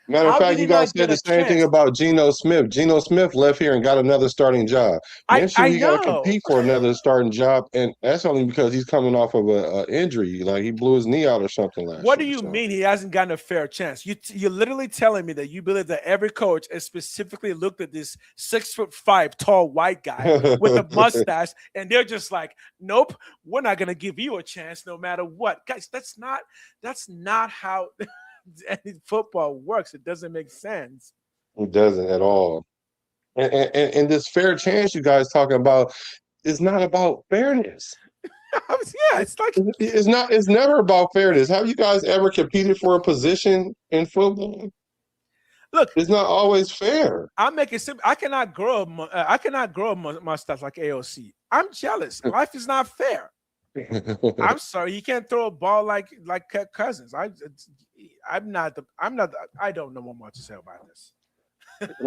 Matter of fact, you guys said the same thing about Geno Smith. Geno Smith left here and got another starting job. Minshew, he got to compete for another starting job, and that's only because he's coming off of a injury. Like he blew his knee out or something last year. What do you mean he hasn't gotten a fair chance? You're literally telling me that you believe that every coach has specifically looked at this 6'5" tall white guy with a mustache, and they're just like, nope, we're not gonna give you a chance no matter what. Guys, that's not how football works. It doesn't make sense. It doesn't at all. And this fair chance you guys talking about is not about fairness. Yeah, it's never about fairness. Have you guys ever competed for a position in football? Look, it's not always fair. I'm making simple. I cannot grow a mustache like AOC. I'm jealous. Life is not fair. I'm sorry, you can't throw a ball like Kirk Cousins. I don't know what more to say about this.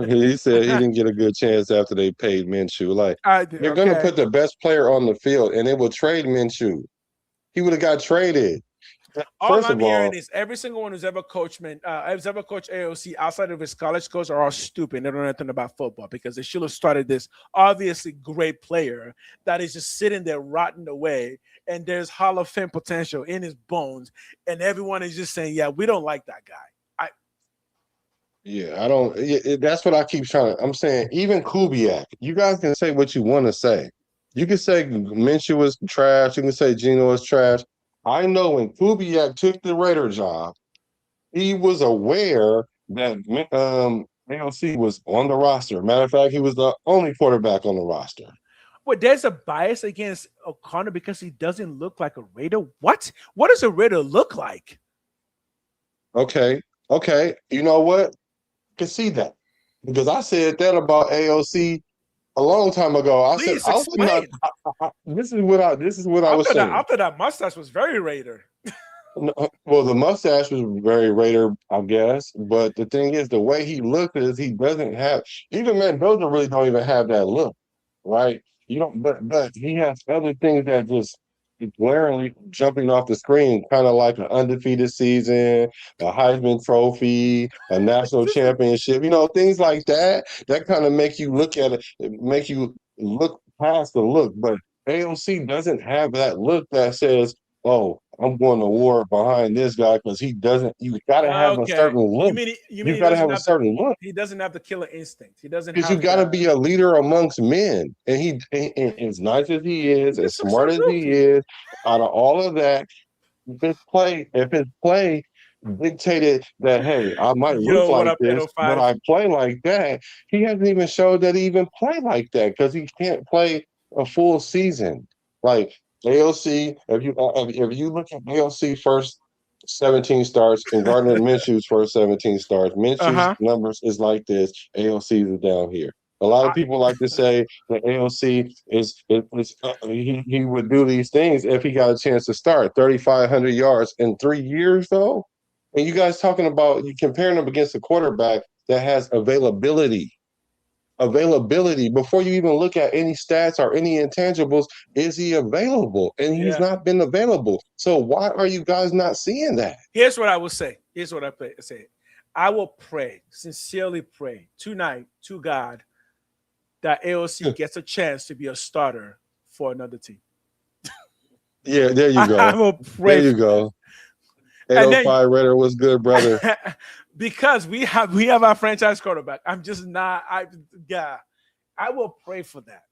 He said he didn't get a good chance after they paid Minshew. Like they're going to put the best player on the field, and they will trade Minshew. He would have got traded. All I'm hearing is every single one who's ever coached AOC outside of his college coach are all stupid. They don't know nothing about football because they should have started this obviously great player that is just sitting there rotting away, and there's Hall of Fame potential in his bones, and everyone is just saying, yeah, we don't like that guy. I don't. That's what I keep trying to. I'm saying even Kubiak. You guys can say what you want to say. You can say Minshew was trash. You can say Geno was trash. I know when Kubiak took the Raider job, he was aware that AOC was on the roster. Matter of fact, he was the only quarterback on the roster. Well, there's a bias against O'Connor because he doesn't look like a Raider. What? What does a Raider look like? Okay. You know what? I can see that because I said that about AOC a long time ago. I Please said, explain. This is what I was saying. I thought that mustache was very Raider. Well, the mustache was very Raider, I guess. But the thing is, the way he looked is he doesn't have. Even Mendoza really don't even have that look, right? You don't. But he has other things that just glaringly jumping off the screen, kind of like an undefeated season, a Heisman Trophy, a national championship. You know, things like that. That kind of make you look at it, make you look past the look. But AOC doesn't have that look that says, "Oh, I'm going to war behind this guy," because he doesn't. You got to have a certain look. You got to have a certain look. He doesn't have the killer instinct. He doesn't. Because you got to be a leader amongst men, and he, as nice as he is, as smart as he is, out of all of that, if his play dictated that, hey, I might look like this, but I play like that, he hasn't even showed that he even play like that because he can't play a full season. Like AOC, if you look at AOC first 17 starts and Gardner Minshew's first 17 starts, Minshew's numbers is like this. AOC's is down here. A lot of people like to say that AOC he would do these things if he got a chance to start 3,500 yards in 3 years, though. And you guys talking about you comparing him against a quarterback that has availability before you even look at any stats or any intangibles. Is he available? And he's not been available. So why are you guys not seeing that? Here's what I will say. I will pray, sincerely pray tonight to God that AOC gets a chance to be a starter for another team. Yeah, there you go. I will pray. There you go. 805 Raider was good, brother. Because we have our franchise quarterback. I'm just not. I will pray for that.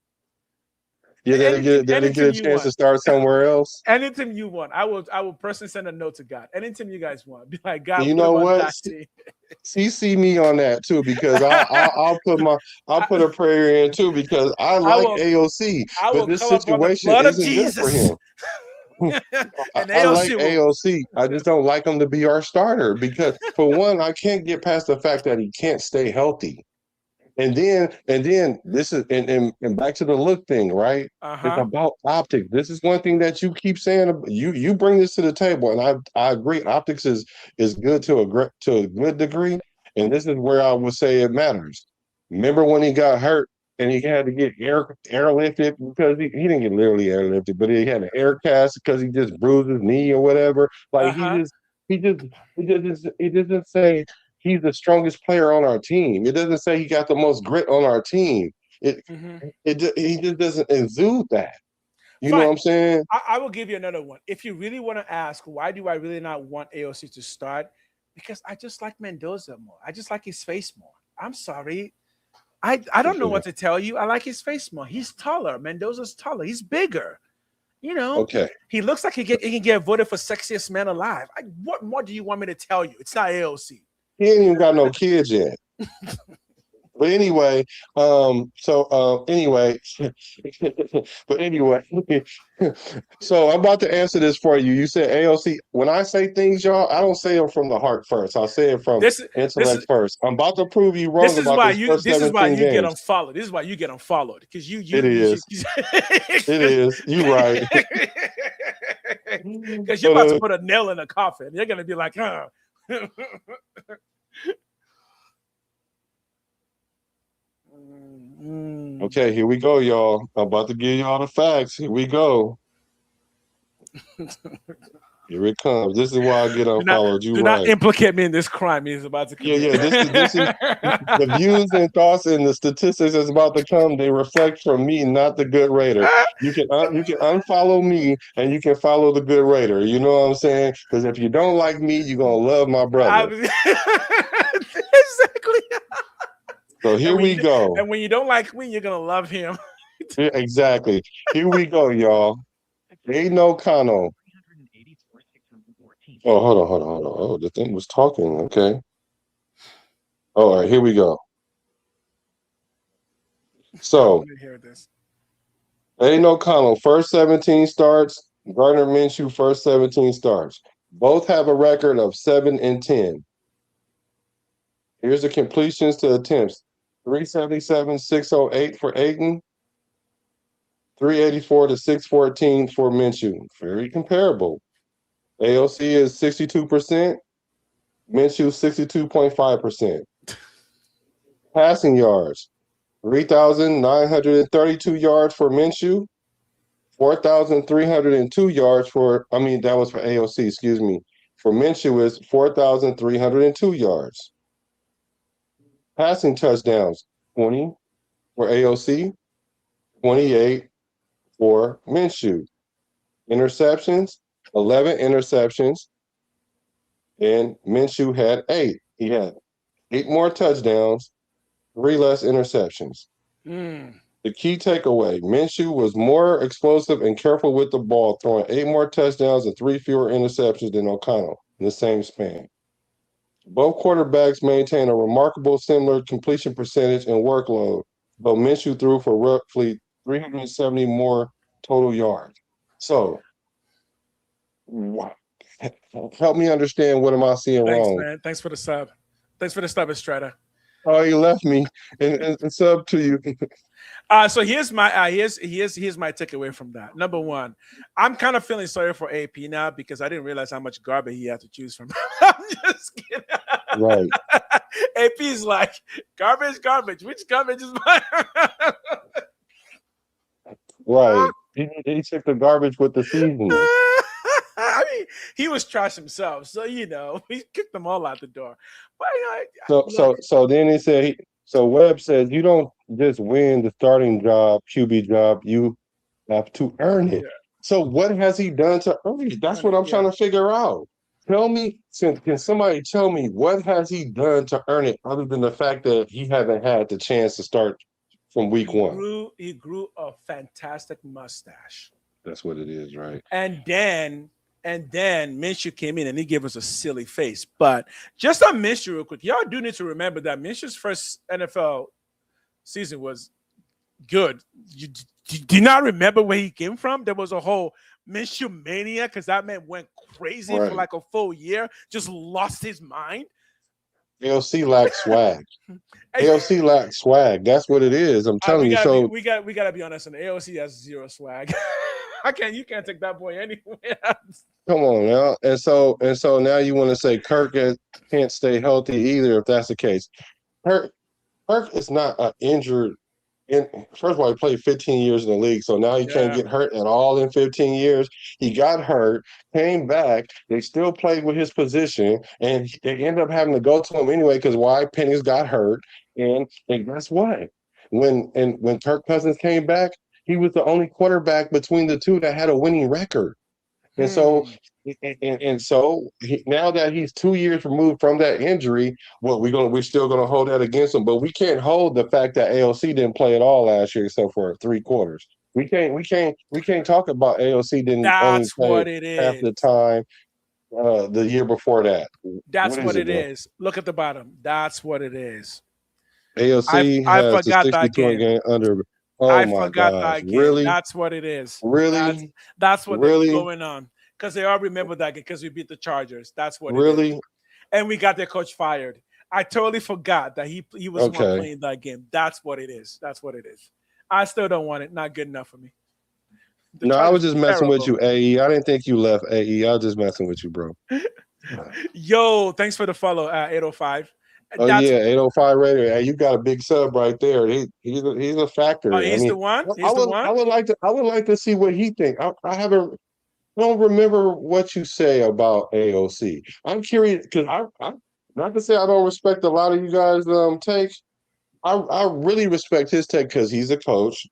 Yeah, did he get a chance to start somewhere else? Anytime you want, I will personally send a note to God. Anytime you guys want, be like, God, You know what? team. CC me on that too, because I'll put a prayer in too, because I like AOC, but this situation isn't good for him. I like AOC. I just don't like him to be our starter because, for one, I can't get past the fact that he can't stay healthy. And then this is and back to the look thing, right? It's about optics. This is one thing that you keep saying. You bring this to the table, and I agree. Optics is good to a good degree, and this is where I would say it matters. Remember when he got hurt and he had to get airlifted because he didn't get literally airlifted, but he had an air cast because he just bruised his knee or whatever. Like he doesn't say he's the strongest player on our team. It doesn't say he got the most grit on our team. He just doesn't exude that. You know what I'm saying? I will give you another one. If you really want to ask, why do I really not want AOC to start? Because I just like Mendoza more. I just like his face more. I'm sorry. I don't know what to tell you. I like his face more. He's taller. Mendoza's taller. He's bigger. You know, okay. He looks like he can get voted for sexiest man alive. What more do you want me to tell you? It's not AOC. He ain't even got no kids yet. But anyway, so anyway, so I'm about to answer this for you. You said AOC. When I say things, y'all, I don't say them from the heart first. I say it from intellect first. I'm about to prove you wrong. This is why you get unfollowed. This is why you get unfollowed because you. It is. It is. You right. Because you're about to put a nail in a coffin. You're gonna be like, huh. Okay, here we go, y'all. I'm about to give y'all the facts. Here we go. Here it comes. This is why I get unfollowed. Do not implicate me in this crime he's about to commit. Yeah. This is the views and thoughts and the statistics that's about to come. They reflect from me, not the Good Raider. You can unfollow me and you can follow the Good Raider. You know what I'm saying? Because if you don't like me, you're gonna love my brother. Exactly. So here we go. And when you don't like me, you're gonna love him. Yeah, exactly. Here we go, y'all. Ain't no Kano. Oh, hold on. Oh, the thing was talking. Okay. All right, here we go. So, Aiden O'Connell, first 17 starts. Gardner Minshew, first 17 starts. Both have a record of 7-10. Here's the completions to attempts. 377, 608 for Aiden. 384 to 614 for Minshew. Very comparable. AOC is 62%. Minshew 62.5%. Passing yards. 3,932 yards for Minshew. 4,302 yards that was for AOC, excuse me. For Minshew is 4,302 yards. Passing touchdowns, 20 for AOC, 28 for Minshew. Interceptions, 11 interceptions, and Minshew had 8. He had 8 more touchdowns, 3 less interceptions. The key takeaway, Minshew was more explosive and careful with the ball, throwing 8 more touchdowns and 3 fewer interceptions than O'Connell in the same span. Both quarterbacks maintain a remarkable similar completion percentage and workload, though Minshew threw for roughly 370 more total yards. So, help me understand, what am I seeing wrong? Man. Thanks for the sub. Thanks for the sub, Estrada. Oh, he left me and sub to you. So here's my here's my takeaway from that. Number one, I'm kind of feeling sorry for AP now because I didn't realize how much garbage he had to choose from. I'm just kidding. Right. AP's like garbage. Which garbage is mine? Right. He took the garbage with the seasoning. I mean, he was trash himself, so he kicked them all out the door. But so then he said. So Webb says you don't just win the starting job, QB job. You have to earn it. Yeah. So what has he done to earn it? That's what I'm trying to figure out. Tell me, can somebody tell me what has he done to earn it, other than the fact that he hasn't had the chance to start from week one. He grew a fantastic mustache. That's what it is, right? And then Minshew came in and he gave us a silly face. But just on Minshew real quick, y'all do need to remember that Minshew's first NFL season was good. You do not remember where he came from? There was a whole Minshew mania because that man went crazy for like a full year, just lost his mind. AOC lacks swag. AOC lacks swag. That's what it is. I'm telling you. So we gotta be honest. And AOC has zero swag. You can't take that boy anywhere. Come on now. And so now you want to say Kirk can't stay healthy either if that's the case. Kirk is not an injured. First of all, he played 15 years in the league, so now he can't get hurt at all in 15 years. He got hurt, came back. They still played with his position, and they ended up having to go to him anyway because Penny's got hurt. And guess what? When Kirk Cousins came back, he was the only quarterback between the two that had a winning record. And so now that he's 2 years removed from that injury, we're still gonna hold that against him. But we can't hold the fact that AOC didn't play at all last year except for 3 quarters. We can't talk about AOC didn't only play half the time the year before that. That's what it is. Look at the bottom. That's what it is. AOC has the 60-point game under. Oh I forgot that game. Really? That's what it is. Really? That's what is going on. Because they all remember that game because we beat the Chargers. That's what it is. And we got their coach fired. I totally forgot that he was the one playing that game. That's what it is. That's what it is. I still don't want it. Not good enough for me. I was just messing with you, AE. I didn't think you left, AE. I was just messing with you, bro. Yo, thanks for the follow, 805. Oh, yeah, 805 Radio. Hey, you got a big sub right there. He's a factor. Oh, he's the one? I would like to see what he thinks. I don't remember what you say about AOC. I'm curious because I not to say I don't respect a lot of you guys' takes. I really respect his take because he's a coach,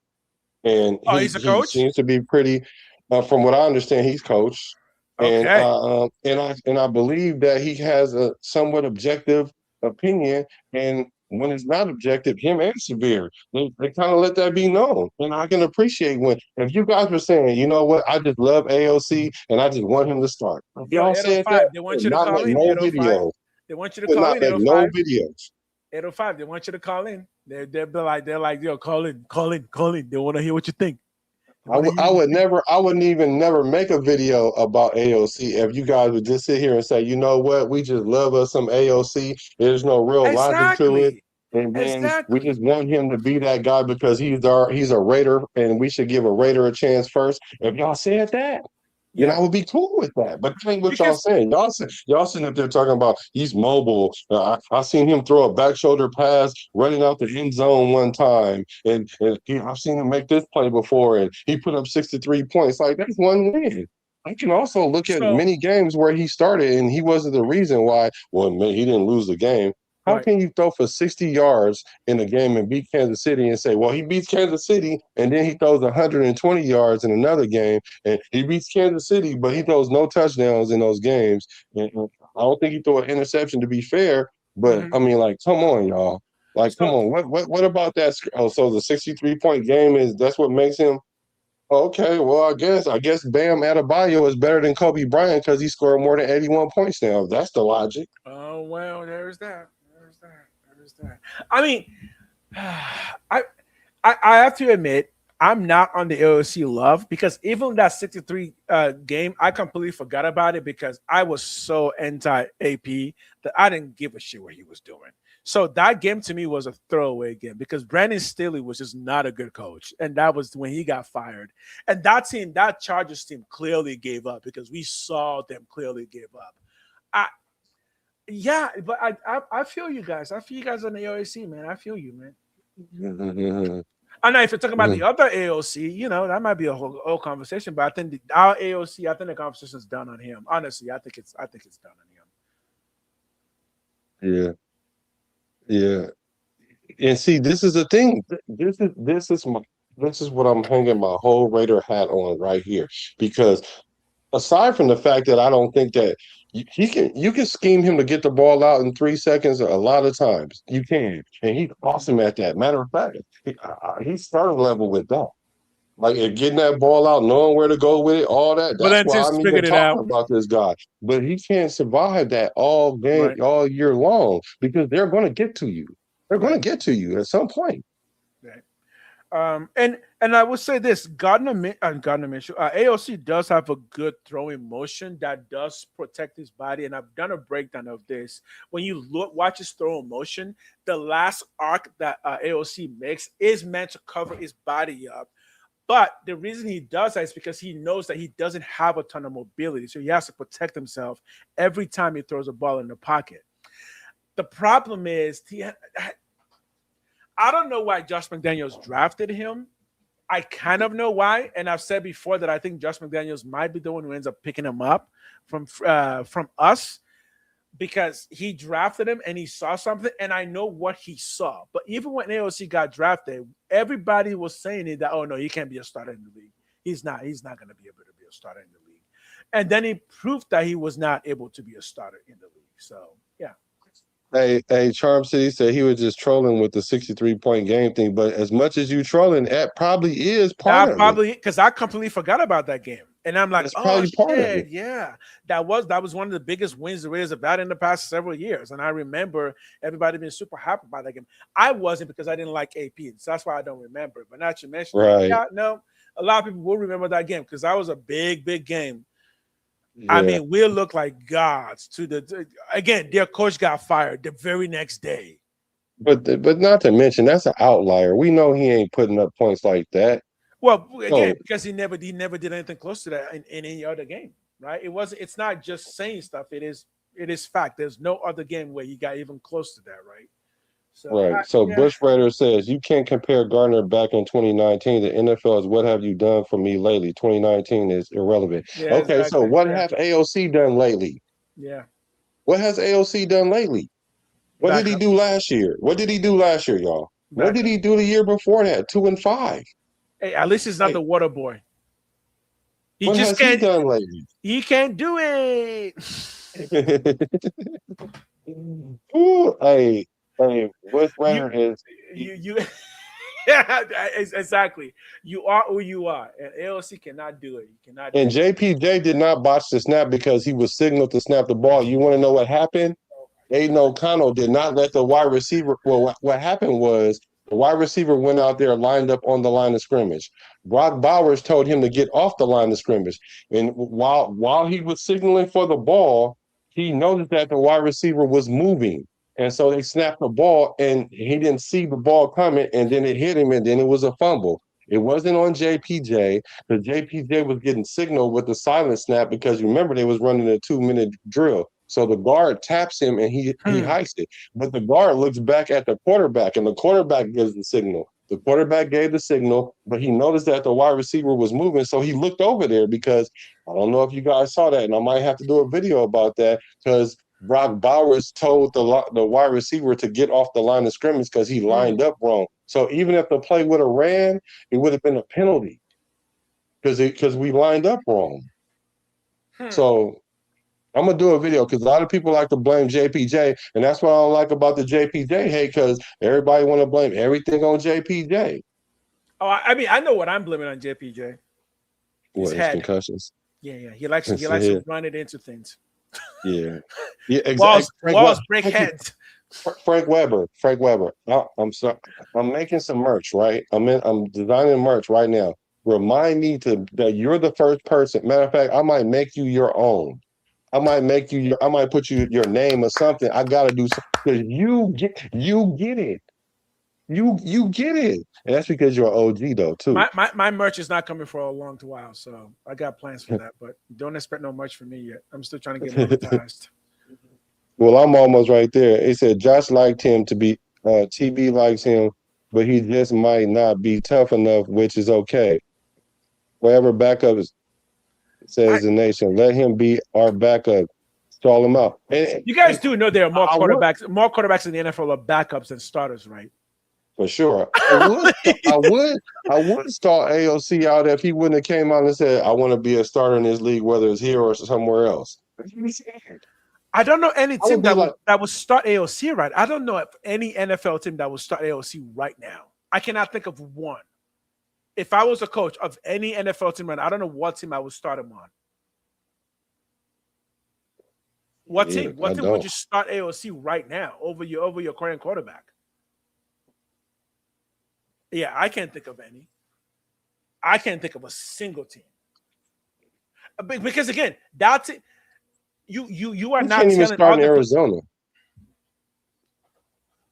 and he's a coach? He seems to be pretty. From what I understand, he's coached, and I believe that he has a somewhat objective opinion, and when it's not objective, him and Severe, they kind of let that be known. And I can appreciate if you guys were saying, you know what, I just love AOC and I just want him to start. Y'all said that, they want you to call in. No video. They want you to call in. No videos. 805. They want you to call in. They're like, yo, call in. They want to hear what you think. I wouldn't even make a video about AOC if you guys would just sit here and say, you know what, we just love us some AOC. There's no real logic to it. And then we just want him to be that guy because he's a Raider and we should give a Raider a chance first. If y'all said that, then I would be cool with that. But that ain't what y'all saying. Y'all sitting up there talking about he's mobile. I seen him throw a back shoulder pass running out the end zone one time. And I've seen him make this play before, and he put up 63 points. Like, that's one win. I can also look at many games where he started, and he wasn't the reason why. Well, man, he didn't lose the game. How can you throw for 60 yards in a game and beat Kansas City and say, well, he beats Kansas City, and then he throws 120 yards in another game, and he beats Kansas City, but he throws no touchdowns in those games. And I don't think he threw an interception to be fair, but I mean, like, come on, y'all. Like, come on. What about that? Oh, so the 63-point game that's what makes him. Okay, well, I guess Bam Adebayo is better than Kobe Bryant because he scored more than 81 points now. That's the logic. Oh, well, there's that. I mean, I have to admit, I'm not on the AOC love because even that 63 game, I completely forgot about it because I was so anti-AP that I didn't give a shit what he was doing. So that game to me was a throwaway game because Brandon Staley was just not a good coach. And that was when he got fired. And that Chargers team clearly gave up because we saw them clearly give up. Yeah, but I feel you guys. I feel you guys on the AOC, man. I feel you, man. I know if you're talking about the other AOC, that might be a whole conversation. But I think our AOC, I think the conversation's done on him. Honestly, I think it's done on him. Yeah. And see, this is the thing. This is what I'm hanging my whole Raider hat on right here. Because aside from the fact that I don't think that You can scheme him to get the ball out in 3 seconds a lot of times. You can, and he's awesome at that. Matter of fact, he's starting level with that. Like getting that ball out, knowing where to go with it, all that. But That's then why Tim's I'm even figured it talking out. about this guy. But he can't survive that all game, Right. all year long because they're going to get to you. They're going to Right. get to you at some point. Right. And I would say this: Gardner Minshew, AOC does have a good throwing motion that does protect his body, and I've done a breakdown of this. When you watch his throwing motion, the last arc that AOC makes is meant to cover his body up. But the reason he does that is because he knows that he doesn't have a ton of mobility, so he has to protect himself every time he throws a ball in the pocket. The problem is I don't know why Josh McDaniels drafted him. I kind of know why, and I've said before that I think Josh McDaniels might be the one who ends up picking him up from us because he drafted him and he saw something, and I know what he saw. But even when AOC got drafted, everybody was saying that, oh no, he can't be a starter in the league. He's not going to be able to be a starter in the league. And then he proved that he was not able to be a starter in the league. So yeah. Hey, Charm City said he was just trolling with the 63-point game thing, but as much as you trolling, that probably is part of it. Because I completely forgot about that game. And I'm like, oh shit, yeah. That was one of the biggest wins the Raiders have had in the past several years. And I remember everybody being super happy about that game. I wasn't because I didn't like AP. So that's why I don't remember it. But not you mentioned right. Yeah, no, a lot of people will remember that game because that was a big, big game. Yeah. I mean, we'll look like gods again, their coach got fired the very next day. But not to mention that's an outlier. We know he ain't putting up points like that. Well, again, because he never did anything close to that in any other game, right? It's not just saying stuff. It is fact. There's no other game where he got even close to that, right? So, right. Bush Raider says you can't compare Gardner back in 2019. The NFL is what have you done for me lately? 2019 is irrelevant. Yeah, okay, exactly. So what have AOC done lately? Yeah. What has AOC done lately? What did he do last year? What did he do last year, y'all? What did he do the year before that? 2-5. Hey, at least he's not the water boy. What has he done lately? He can't do it. Ooh, hey, Bush Raider is you yeah, exactly. You are who you are, and AOC cannot do it. You cannot. And JPJ did not botch the snap because he was signaled to snap the ball. You want to know what happened? Aiden O'Connell did not let the wide receiver. Well, what happened was the wide receiver went out there lined up on the line of scrimmage. Brock Bowers told him to get off the line of scrimmage, and while he was signaling for the ball, he noticed that the wide receiver was moving. And so they snapped the ball, and he didn't see the ball coming, and then it hit him, and then it was a fumble. It wasn't on JPJ, because JPJ was getting signaled with the silent snap because remember they was running a 2-minute drill. So the guard taps him, and he hikes it. But the guard looks back at the quarterback, and the quarterback gives the signal. The quarterback gave the signal, but he noticed that the wide receiver was moving, so he looked over there because I don't know if you guys saw that, and I might have to do a video about that because Brock Bowers told the wide receiver to get off the line of scrimmage because he lined up wrong. So even if the play would have ran, it would have been a penalty because we lined up wrong. So I'm going to do a video because a lot of people like to blame JPJ, and that's what I don't like about the JPJ hate because everybody want to blame everything on JPJ. Oh, I mean, I know what I'm blaming on JPJ. His concussions? Yeah. He likes to run it into things. Yeah, exactly. Walls break heads. Frank Weber. I'm sorry. I'm making some merch, right? I'm designing merch right now. Remind me that you're the first person. Matter of fact, I might make you your own. I might put your name or something. I gotta do something because you get it. You get it. And that's because you're an OG though, too. My merch is not coming for a long while, so I got plans for that, but don't expect no merch from me yet. I'm still trying to get monetized. Well, I'm almost right there. It said Josh liked him to be TB likes him, but he just might not be tough enough, which is okay. Whatever backup is, says the nation, let him be our backup. Stall him out. And, you guys do know there are more quarterbacks in the NFL are backups than starters, right? For sure. I would start AOC out if he wouldn't have came out and said, I want to be a starter in this league, whether it's here or somewhere else. I don't know any team that would start AOC right. I don't know if any NFL team that would start AOC right now. I cannot think of one. If I was a coach of any NFL team, I don't know what team I would start him on. What team? What team would you start AOC right now over your current quarterback? Yeah, I can't think of any. I can't think of a single team. Because again, that's it. You are not can't even start in Arizona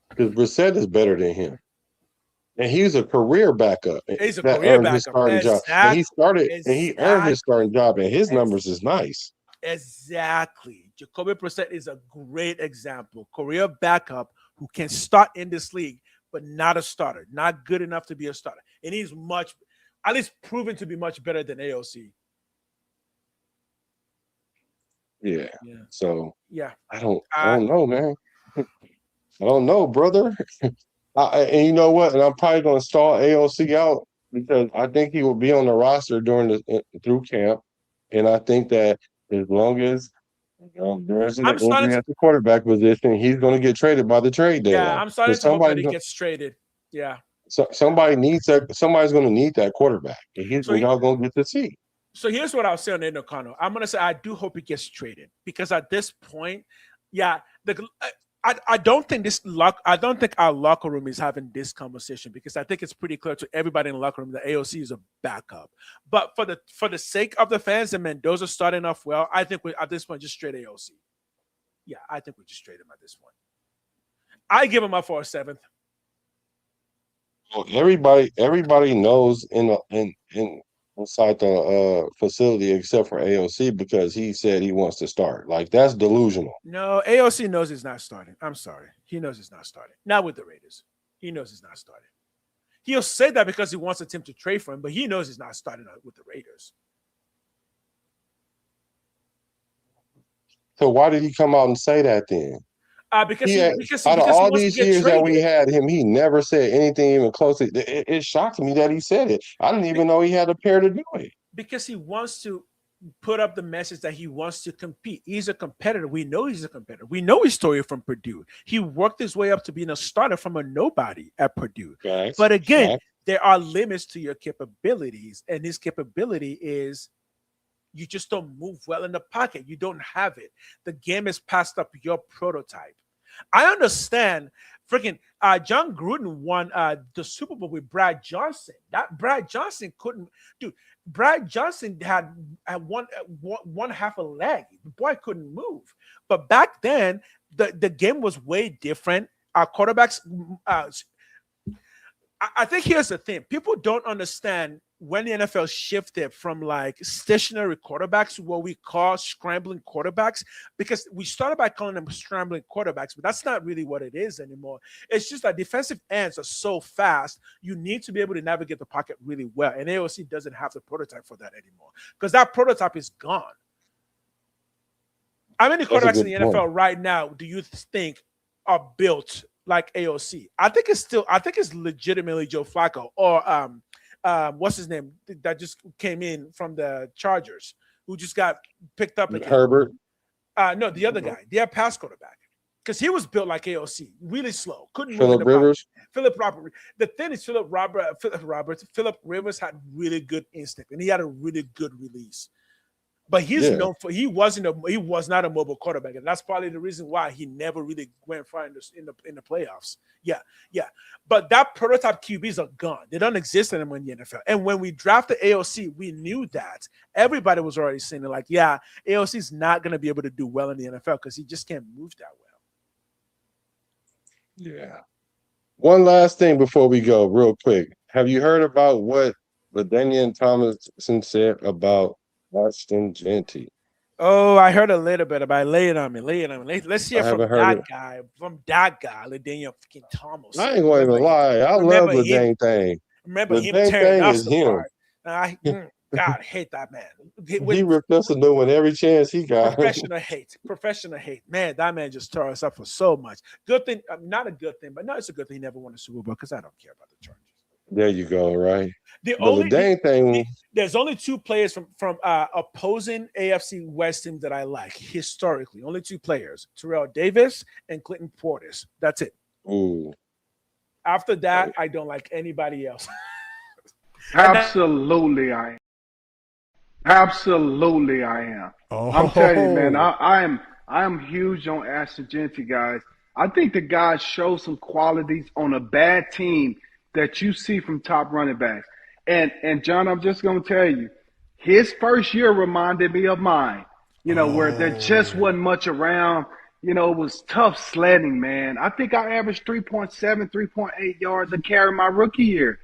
because Brissett is better than him, and he's a career backup. He's a career backup. Starting job. And he started, and he earned his starting job, and his numbers is nice. Exactly. Jacoby Brissett is a great example. Career backup who can start in this league, but not a starter, not good enough to be a starter, and he's at least proven to be much better than AOC. Yeah. So I don't know, man. I don't know, brother. And you know what? And I'm probably going to stall AOC out because I think he will be on the roster through camp, and I think that as long as there's an injury at the quarterback position, he's going to get traded by the trade deadline. Yeah, I'm starting to hope that he gets traded. Yeah. So somebody's going to need that quarterback, and y'all going to get to see. So here's what I'll say on Aiden O'Connell. I'm going to say I do hope he gets traded because at this point, I don't think our locker room is having this conversation because I think it's pretty clear to everybody in the locker room that AOC is a backup. But for the sake of the fans and Mendoza starting off well, I think at this point just straight AOC. Yeah, I think we just trade him at this point. I give him up for a 7th. Well, everybody knows inside the facility except for AOC because he said he wants to start. Like, that's delusional. No, AOC knows he's not starting. I'm sorry. He knows he's not starting. Not with the Raiders. He knows he's not starting. He'll say that because he wants a team to trade for him, but he knows he's not starting with the Raiders. So why did he come out and say that then? Because out of all these years that we had him, he never said anything even close. It shocked me that he said it. I didn't even know he had a pair to do it. Because he wants to put up the message that he wants to compete. He's a competitor. We know he's a competitor. We know his story from Purdue. He worked his way up to being a starter from a nobody at Purdue. Right. But again, there are limits to your capabilities, and his capability is you just don't move well in the pocket. You don't have it. The game has passed up your prototype. I understand. Freaking John Gruden won the Super Bowl with Brad Johnson. That Brad Johnson couldn't, dude. Brad Johnson had one half a leg. The boy couldn't move. But back then, the game was way different. Our quarterbacks. I think here's the thing: people don't understand when the NFL shifted from like stationary quarterbacks to what we call scrambling quarterbacks, because we started by calling them scrambling quarterbacks, but that's not really what it is anymore. It's just that defensive ends are so fast, you need to be able to navigate the pocket really well. And AOC doesn't have the prototype for that anymore because that prototype is gone. How many quarterbacks in the NFL right now do you think are built like AOC? I think it's legitimately Joe Flacco or what's his name that just came in from the Chargers, who just got picked up again. Herbert. No, the other guy, their pass quarterback, because he was built like AOC, really slow, couldn't move. Philip Rivers. Philip Roberts. The thing is, Philip Rivers had really good instinct, and he had a really good release. But he's known for he was not a mobile quarterback, and that's probably the reason why he never really went far in the playoffs. Yeah. But that prototype QBs are gone; they don't exist anymore in the NFL. And when we drafted AOC, we knew that everybody was already saying like, "Yeah, AOC is not going to be able to do well in the NFL because he just can't move that well." Yeah. One last thing before we go, real quick. Have you heard about what LaDainian Tomlinson said about Washington Genty? Oh, I heard a little bit about it. Lay it on me. Let's hear from that guy, LaDainian fucking Tomlinson. I ain't going to lie. I love LaDainian thing. Remember him tearing us apart. God, I hate that man. He ripped us a new one every chance he got. Professional hate. Man, that man just tore us up for so much. Good thing, not a good thing, but no, it's a good thing he never won a Super Bowl because I don't care about the Chargers. There you go, right? The There's only two players from opposing AFC West teams that I like historically. Only two players: Terrell Davis and Clinton Portis. That's it. Ooh. After that, I don't like anybody else. Absolutely, I am. Absolutely, I am. I'm telling you, man. I am huge on Ashton Jeanty, guys. I think the guy shows some qualities on a bad team that you see from top running backs. And John, I'm just going to tell you, his first year reminded me of mine, where there just wasn't much around. It was tough sledding, man. I think I averaged 3.7, 3.8 yards a carry my rookie year.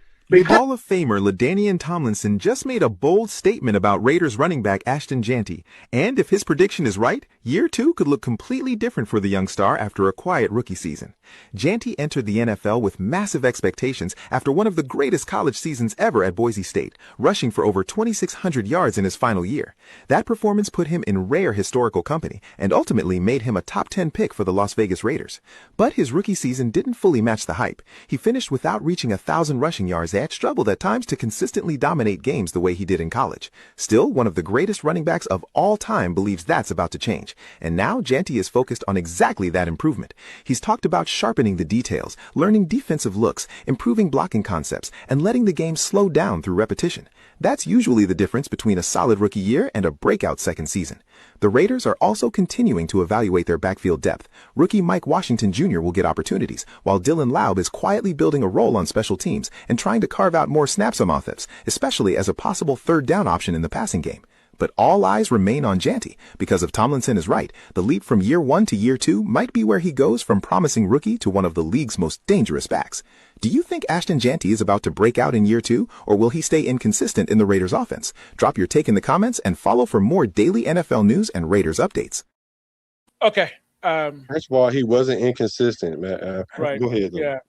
Hall of Famer LaDainian Tomlinson just made a bold statement about Raiders running back Ashton Jeanty. And if his prediction is right, year 2 could look completely different for the young star after a quiet rookie season. Jeanty entered the NFL with massive expectations after one of the greatest college seasons ever at Boise State, rushing for over 2,600 yards in his final year. That performance put him in rare historical company and ultimately made him a top 10 pick for the Las Vegas Raiders. But his rookie season didn't fully match the hype. He finished without reaching 1,000 rushing yards and struggled at times to consistently dominate games the way he did in college. Still, one of the greatest running backs of all time believes that's about to change. And now Jeanty is focused on exactly that improvement. He's talked about sharpening the details, learning defensive looks, improving blocking concepts, and letting the game slow down through repetition. That's usually the difference between a solid rookie year and a breakout second season. The Raiders are also continuing to evaluate their backfield depth. Rookie Mike Washington Jr. will get opportunities, while Dylan Laub is quietly building a role on special teams and trying to carve out more snaps on offense, especially as a possible third down option in the passing game. But all eyes remain on Jeanty, because if Tomlinson is right, the leap from year 1 to year 2 might be where he goes from promising rookie to one of the league's most dangerous backs. Do you think Ashton Jeanty is about to break out in year 2, or will he stay inconsistent in the Raiders offense? Drop your take in the comments and follow for more daily NFL news and Raiders updates. Okay. First of all, he wasn't inconsistent, man. Right. Go ahead, though. Yeah.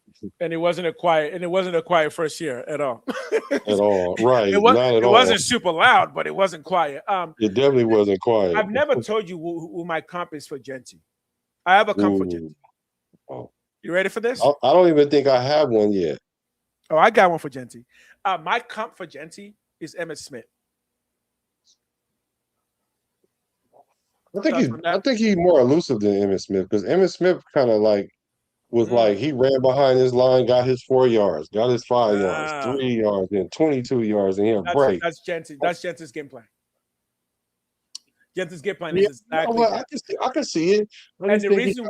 And it wasn't a quiet first year at all. At all. Right. It wasn't super loud, but it wasn't quiet. It definitely wasn't quiet. I've never told you who my comp is for Jeanty. I have a comp for Jeanty. Oh. You ready for this? I don't even think I have one yet. Oh, I got one for Jeanty. My comp for Jeanty is Emmitt Smith. I think he's more elusive than Emmitt Smith, because Emmitt Smith kind of was like he ran behind his line, got his 4 yards, got his 5 yards, 3 yards, then 22 yards, and he'll break. That's Jeanty. That's Jeanty's game plan. Jeanty's game plan is exactly. I can see it. And the reason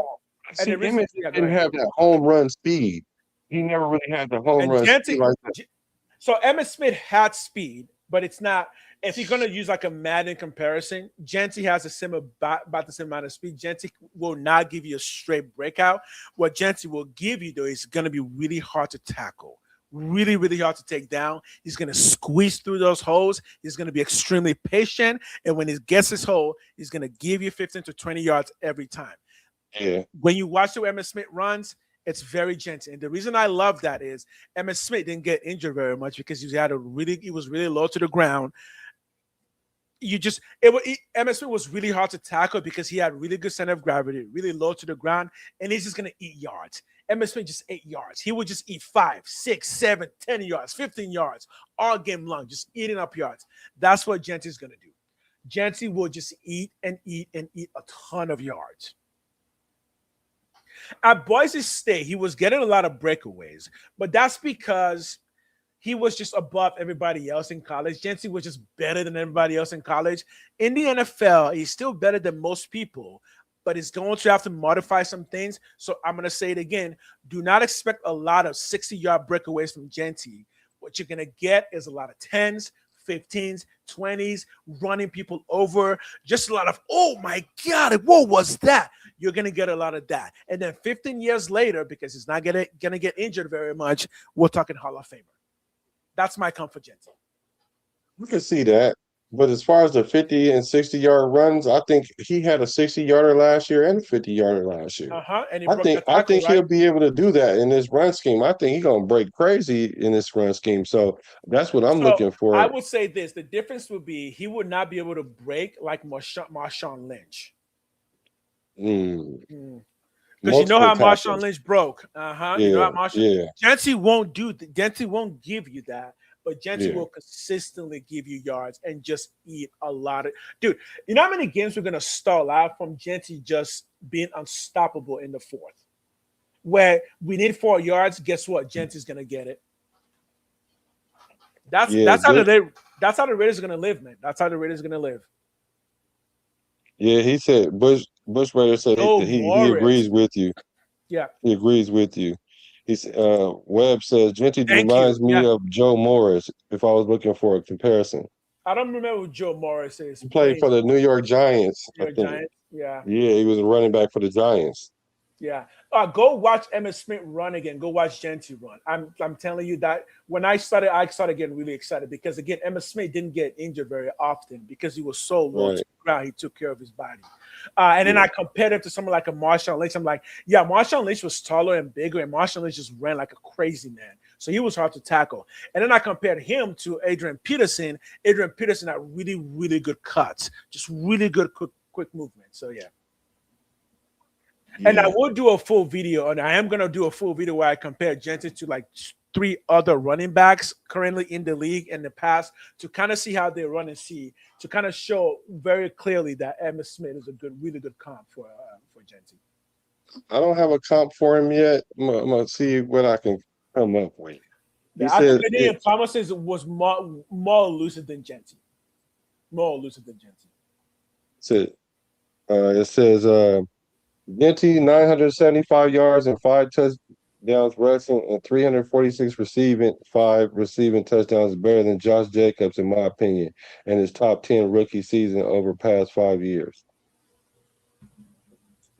Emmitt didn't have that home run speed. He never really had the home run speed like that. So Emmitt Smith had speed, but it's not. If you're gonna use like a Madden comparison, Jeanty has about the same amount of speed. Jeanty will not give you a straight breakout. What Jeanty will give you, though, is gonna be really hard to tackle, really, really hard to take down. He's gonna squeeze through those holes. He's gonna be extremely patient, and when he gets his hole, he's gonna give you 15 to 20 yards every time. Yeah. When you watch the Emmitt Smith runs, it's very gentle. And the reason I love that is Emmitt Smith didn't get injured very much because he was really low to the ground. Emmitt Smith was really hard to tackle because he had really good center of gravity, really low to the ground, and he's just going to eat yards. Emmitt Smith just 8 yards. He would just eat 5, 6, 7, 10 yards, 15 yards all game long, just eating up yards. That's what Jeanty's going to do. Jeanty will just eat and eat and eat a ton of yards. At Boise State, he was getting a lot of breakaways, but that's because he was just above everybody else in college. Jeanty was just better than everybody else in college. In the NFL, he's still better than most people, but he's going to have to modify some things. So I'm going to say it again. Do not expect a lot of 60-yard breakaways from Jeanty. What you're going to get is a lot of 10s, 15s, 20s, running people over, just a lot of, oh my God, what was that? You're going to get a lot of that. And then 15 years later, because he's not going to get injured very much, we're talking Hall of Famer. That's my comfort, Jeanty. We can see that. But as far as the 50 and 60-yard runs, I think he had a 60-yarder last year and a 50-yarder last year. And I think he'll be able to do that in this run scheme. I think he's going to break crazy in this run scheme. So that's what I'm looking for. I would say this. The difference would be he would not be able to break like Marshawn Lynch. No, Because you know how tackles. Marshawn Lynch broke. Yeah, you know how Marshawn. yeah. Gentry won't Gentry won't give you that, but Gentry Yeah. will consistently give you yards and just eat a lot of. Dude, you know how many games we're gonna stall out from Gentry just being unstoppable in the fourth, where we need 4 yards. Guess what? Gentry's gonna get it. That's how the Raiders are gonna live, man. That's how the Raiders are gonna live. Yeah, he said Bush Raider said he agrees with you. Yeah, he agrees with you. Webb says Gentry reminds me of Joe Morris. If I was looking for a comparison, I don't remember what Joe Morris is. He played for the New York Giants. Giants, yeah. Yeah, he was a running back for the Giants. Yeah. Go watch Emmitt Smith run again. Go watch Gentry run. I'm telling you that when I started getting really excited because again, Emmitt Smith didn't get injured very often because he was so low to the ground. He took care of his body. And then I compared him to someone like a Marshawn Lynch. I'm like, yeah, Marshawn Lynch was taller and bigger, and Marshawn Lynch just ran like a crazy man. So he was hard to tackle. And then I compared him to Adrian Peterson. Adrian Peterson had really, really good cuts, just really good quick movement. So yeah. And I will do a full video, and I am going to do a full video where I compare Gentry to like 3 other running backs currently in the league in the past to kind of see how they run and see, to kind of show very clearly that Emmitt Smith is a really good comp for Gentry. I don't have a comp for him yet. I'm going to see what I can come up with. I think Daniel Thomas was more elusive than Gentry. More elusive than Gentry. It says Gentry 975 yards and 5 touchdowns rushing and 346 receiving, 5 receiving touchdowns better than Josh Jacobs, in my opinion, and his top 10 rookie season over past 5 years.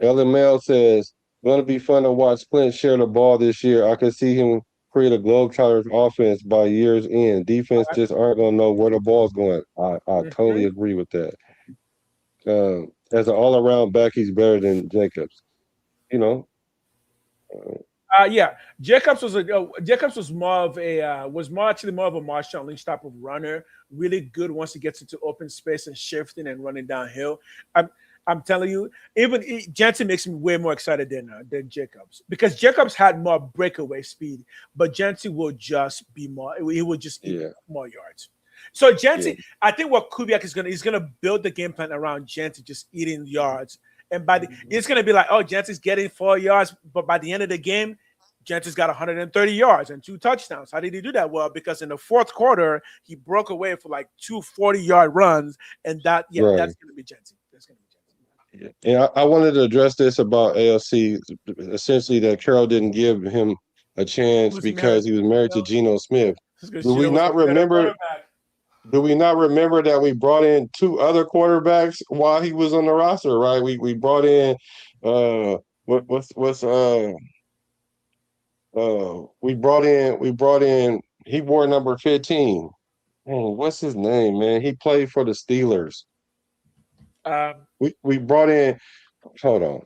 LML says, going to be fun to watch Clint share the ball this year. I can see him create a Globetrotters offense by year's end. Defense just aren't going to know where the ball's going. I totally agree with that. As an all-around back, he's better than Jacobs. You know. Yeah, Jacobs was more of a Marshawn Lynch type of runner. Really good once he gets into open space and shifting and running downhill. I'm telling you, even Gentry makes me way more excited than Jacobs because Jacobs had more breakaway speed, but Gentry will just be more. He will just eat more yards. So Gentry, I think what Kubiak he's gonna build the game plan around Gentry just eating yards, and it's gonna be like, oh, Gentry's getting 4 yards, but by the end of the game, Gentry's got 130 yards and 2 touchdowns. How did he do that? Well, because in the fourth quarter he broke away for like 2 40-yard runs, and that's gonna be Gentry. That's gonna be Gentry. Yeah, I wanted to address this about ALC. Essentially, that Carroll didn't give him a chance because he was married to Geno Smith. Do we not remember that we brought in 2 other quarterbacks while he was on the roster? Right, we brought in we brought in he wore number 15. What's his name, man? He played for the Steelers. We brought in. Hold on.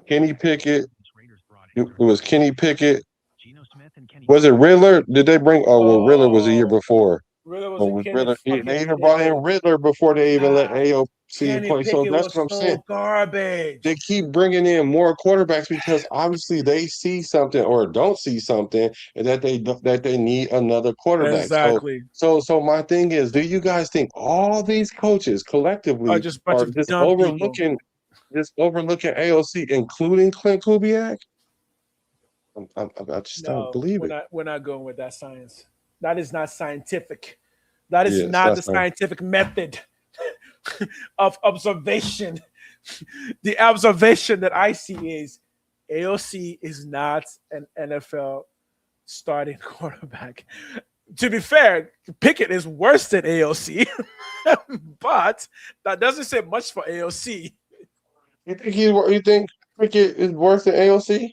Kenny Pickett. It was Kenny Pickett. Was it Riddler? Did they bring? Oh, well, Riddler was a year before. Riddler they even brought in Riddler before they even let AOC play. So that's what I'm saying. Garbage. They keep bringing in more quarterbacks because obviously they see something or don't see something, and that they need another quarterback. Exactly. So my thing is, do you guys think all these coaches collectively are just overlooking AOC, including Clint Kubiak? I just don't believe it. We're not going with that science. That is not scientific. That is not the scientific method of observation. The observation that I see is AOC is not an NFL starting quarterback. To be fair, Pickett is worse than AOC, but that doesn't say much for AOC. You think Pickett is worse than AOC?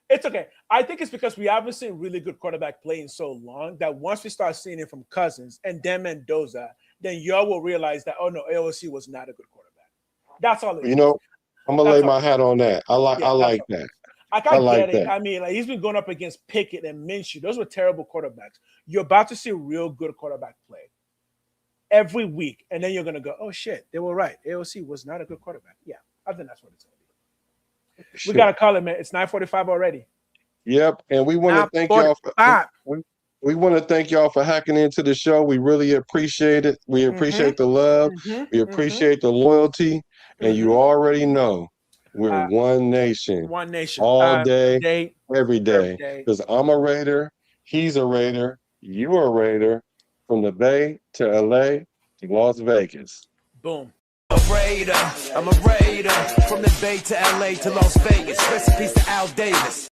It's okay. I think it's because we haven't seen really good quarterback play in so long that once we start seeing it from Cousins and then Mendoza, then y'all will realize that, oh no, AOC was not a good quarterback. That's all it is. I'm gonna lay my hat on that. I like that. I like get it. that. I mean, like he's been going up against Pickett and Minshew. Those were terrible quarterbacks. You're about to see real good quarterback play every week, and then you're gonna go, "Oh shit, they were right. AOC was not a good quarterback." Yeah, I think that's what it's gonna be. Sure. We gotta call it, man. It's 9:45 already. Yep, and we want to thank y'all. We want to thank y'all for hacking into the show. We really appreciate it. We appreciate the love. We appreciate the loyalty, and you already know we're one nation. One nation. All day, every day. Because I'm a Raider, he's a Raider, you're a Raider, from the Bay to LA to Las Vegas. Boom. I'm a Raider from the Bay to LA to Las Vegas. Recipes to Al Davis.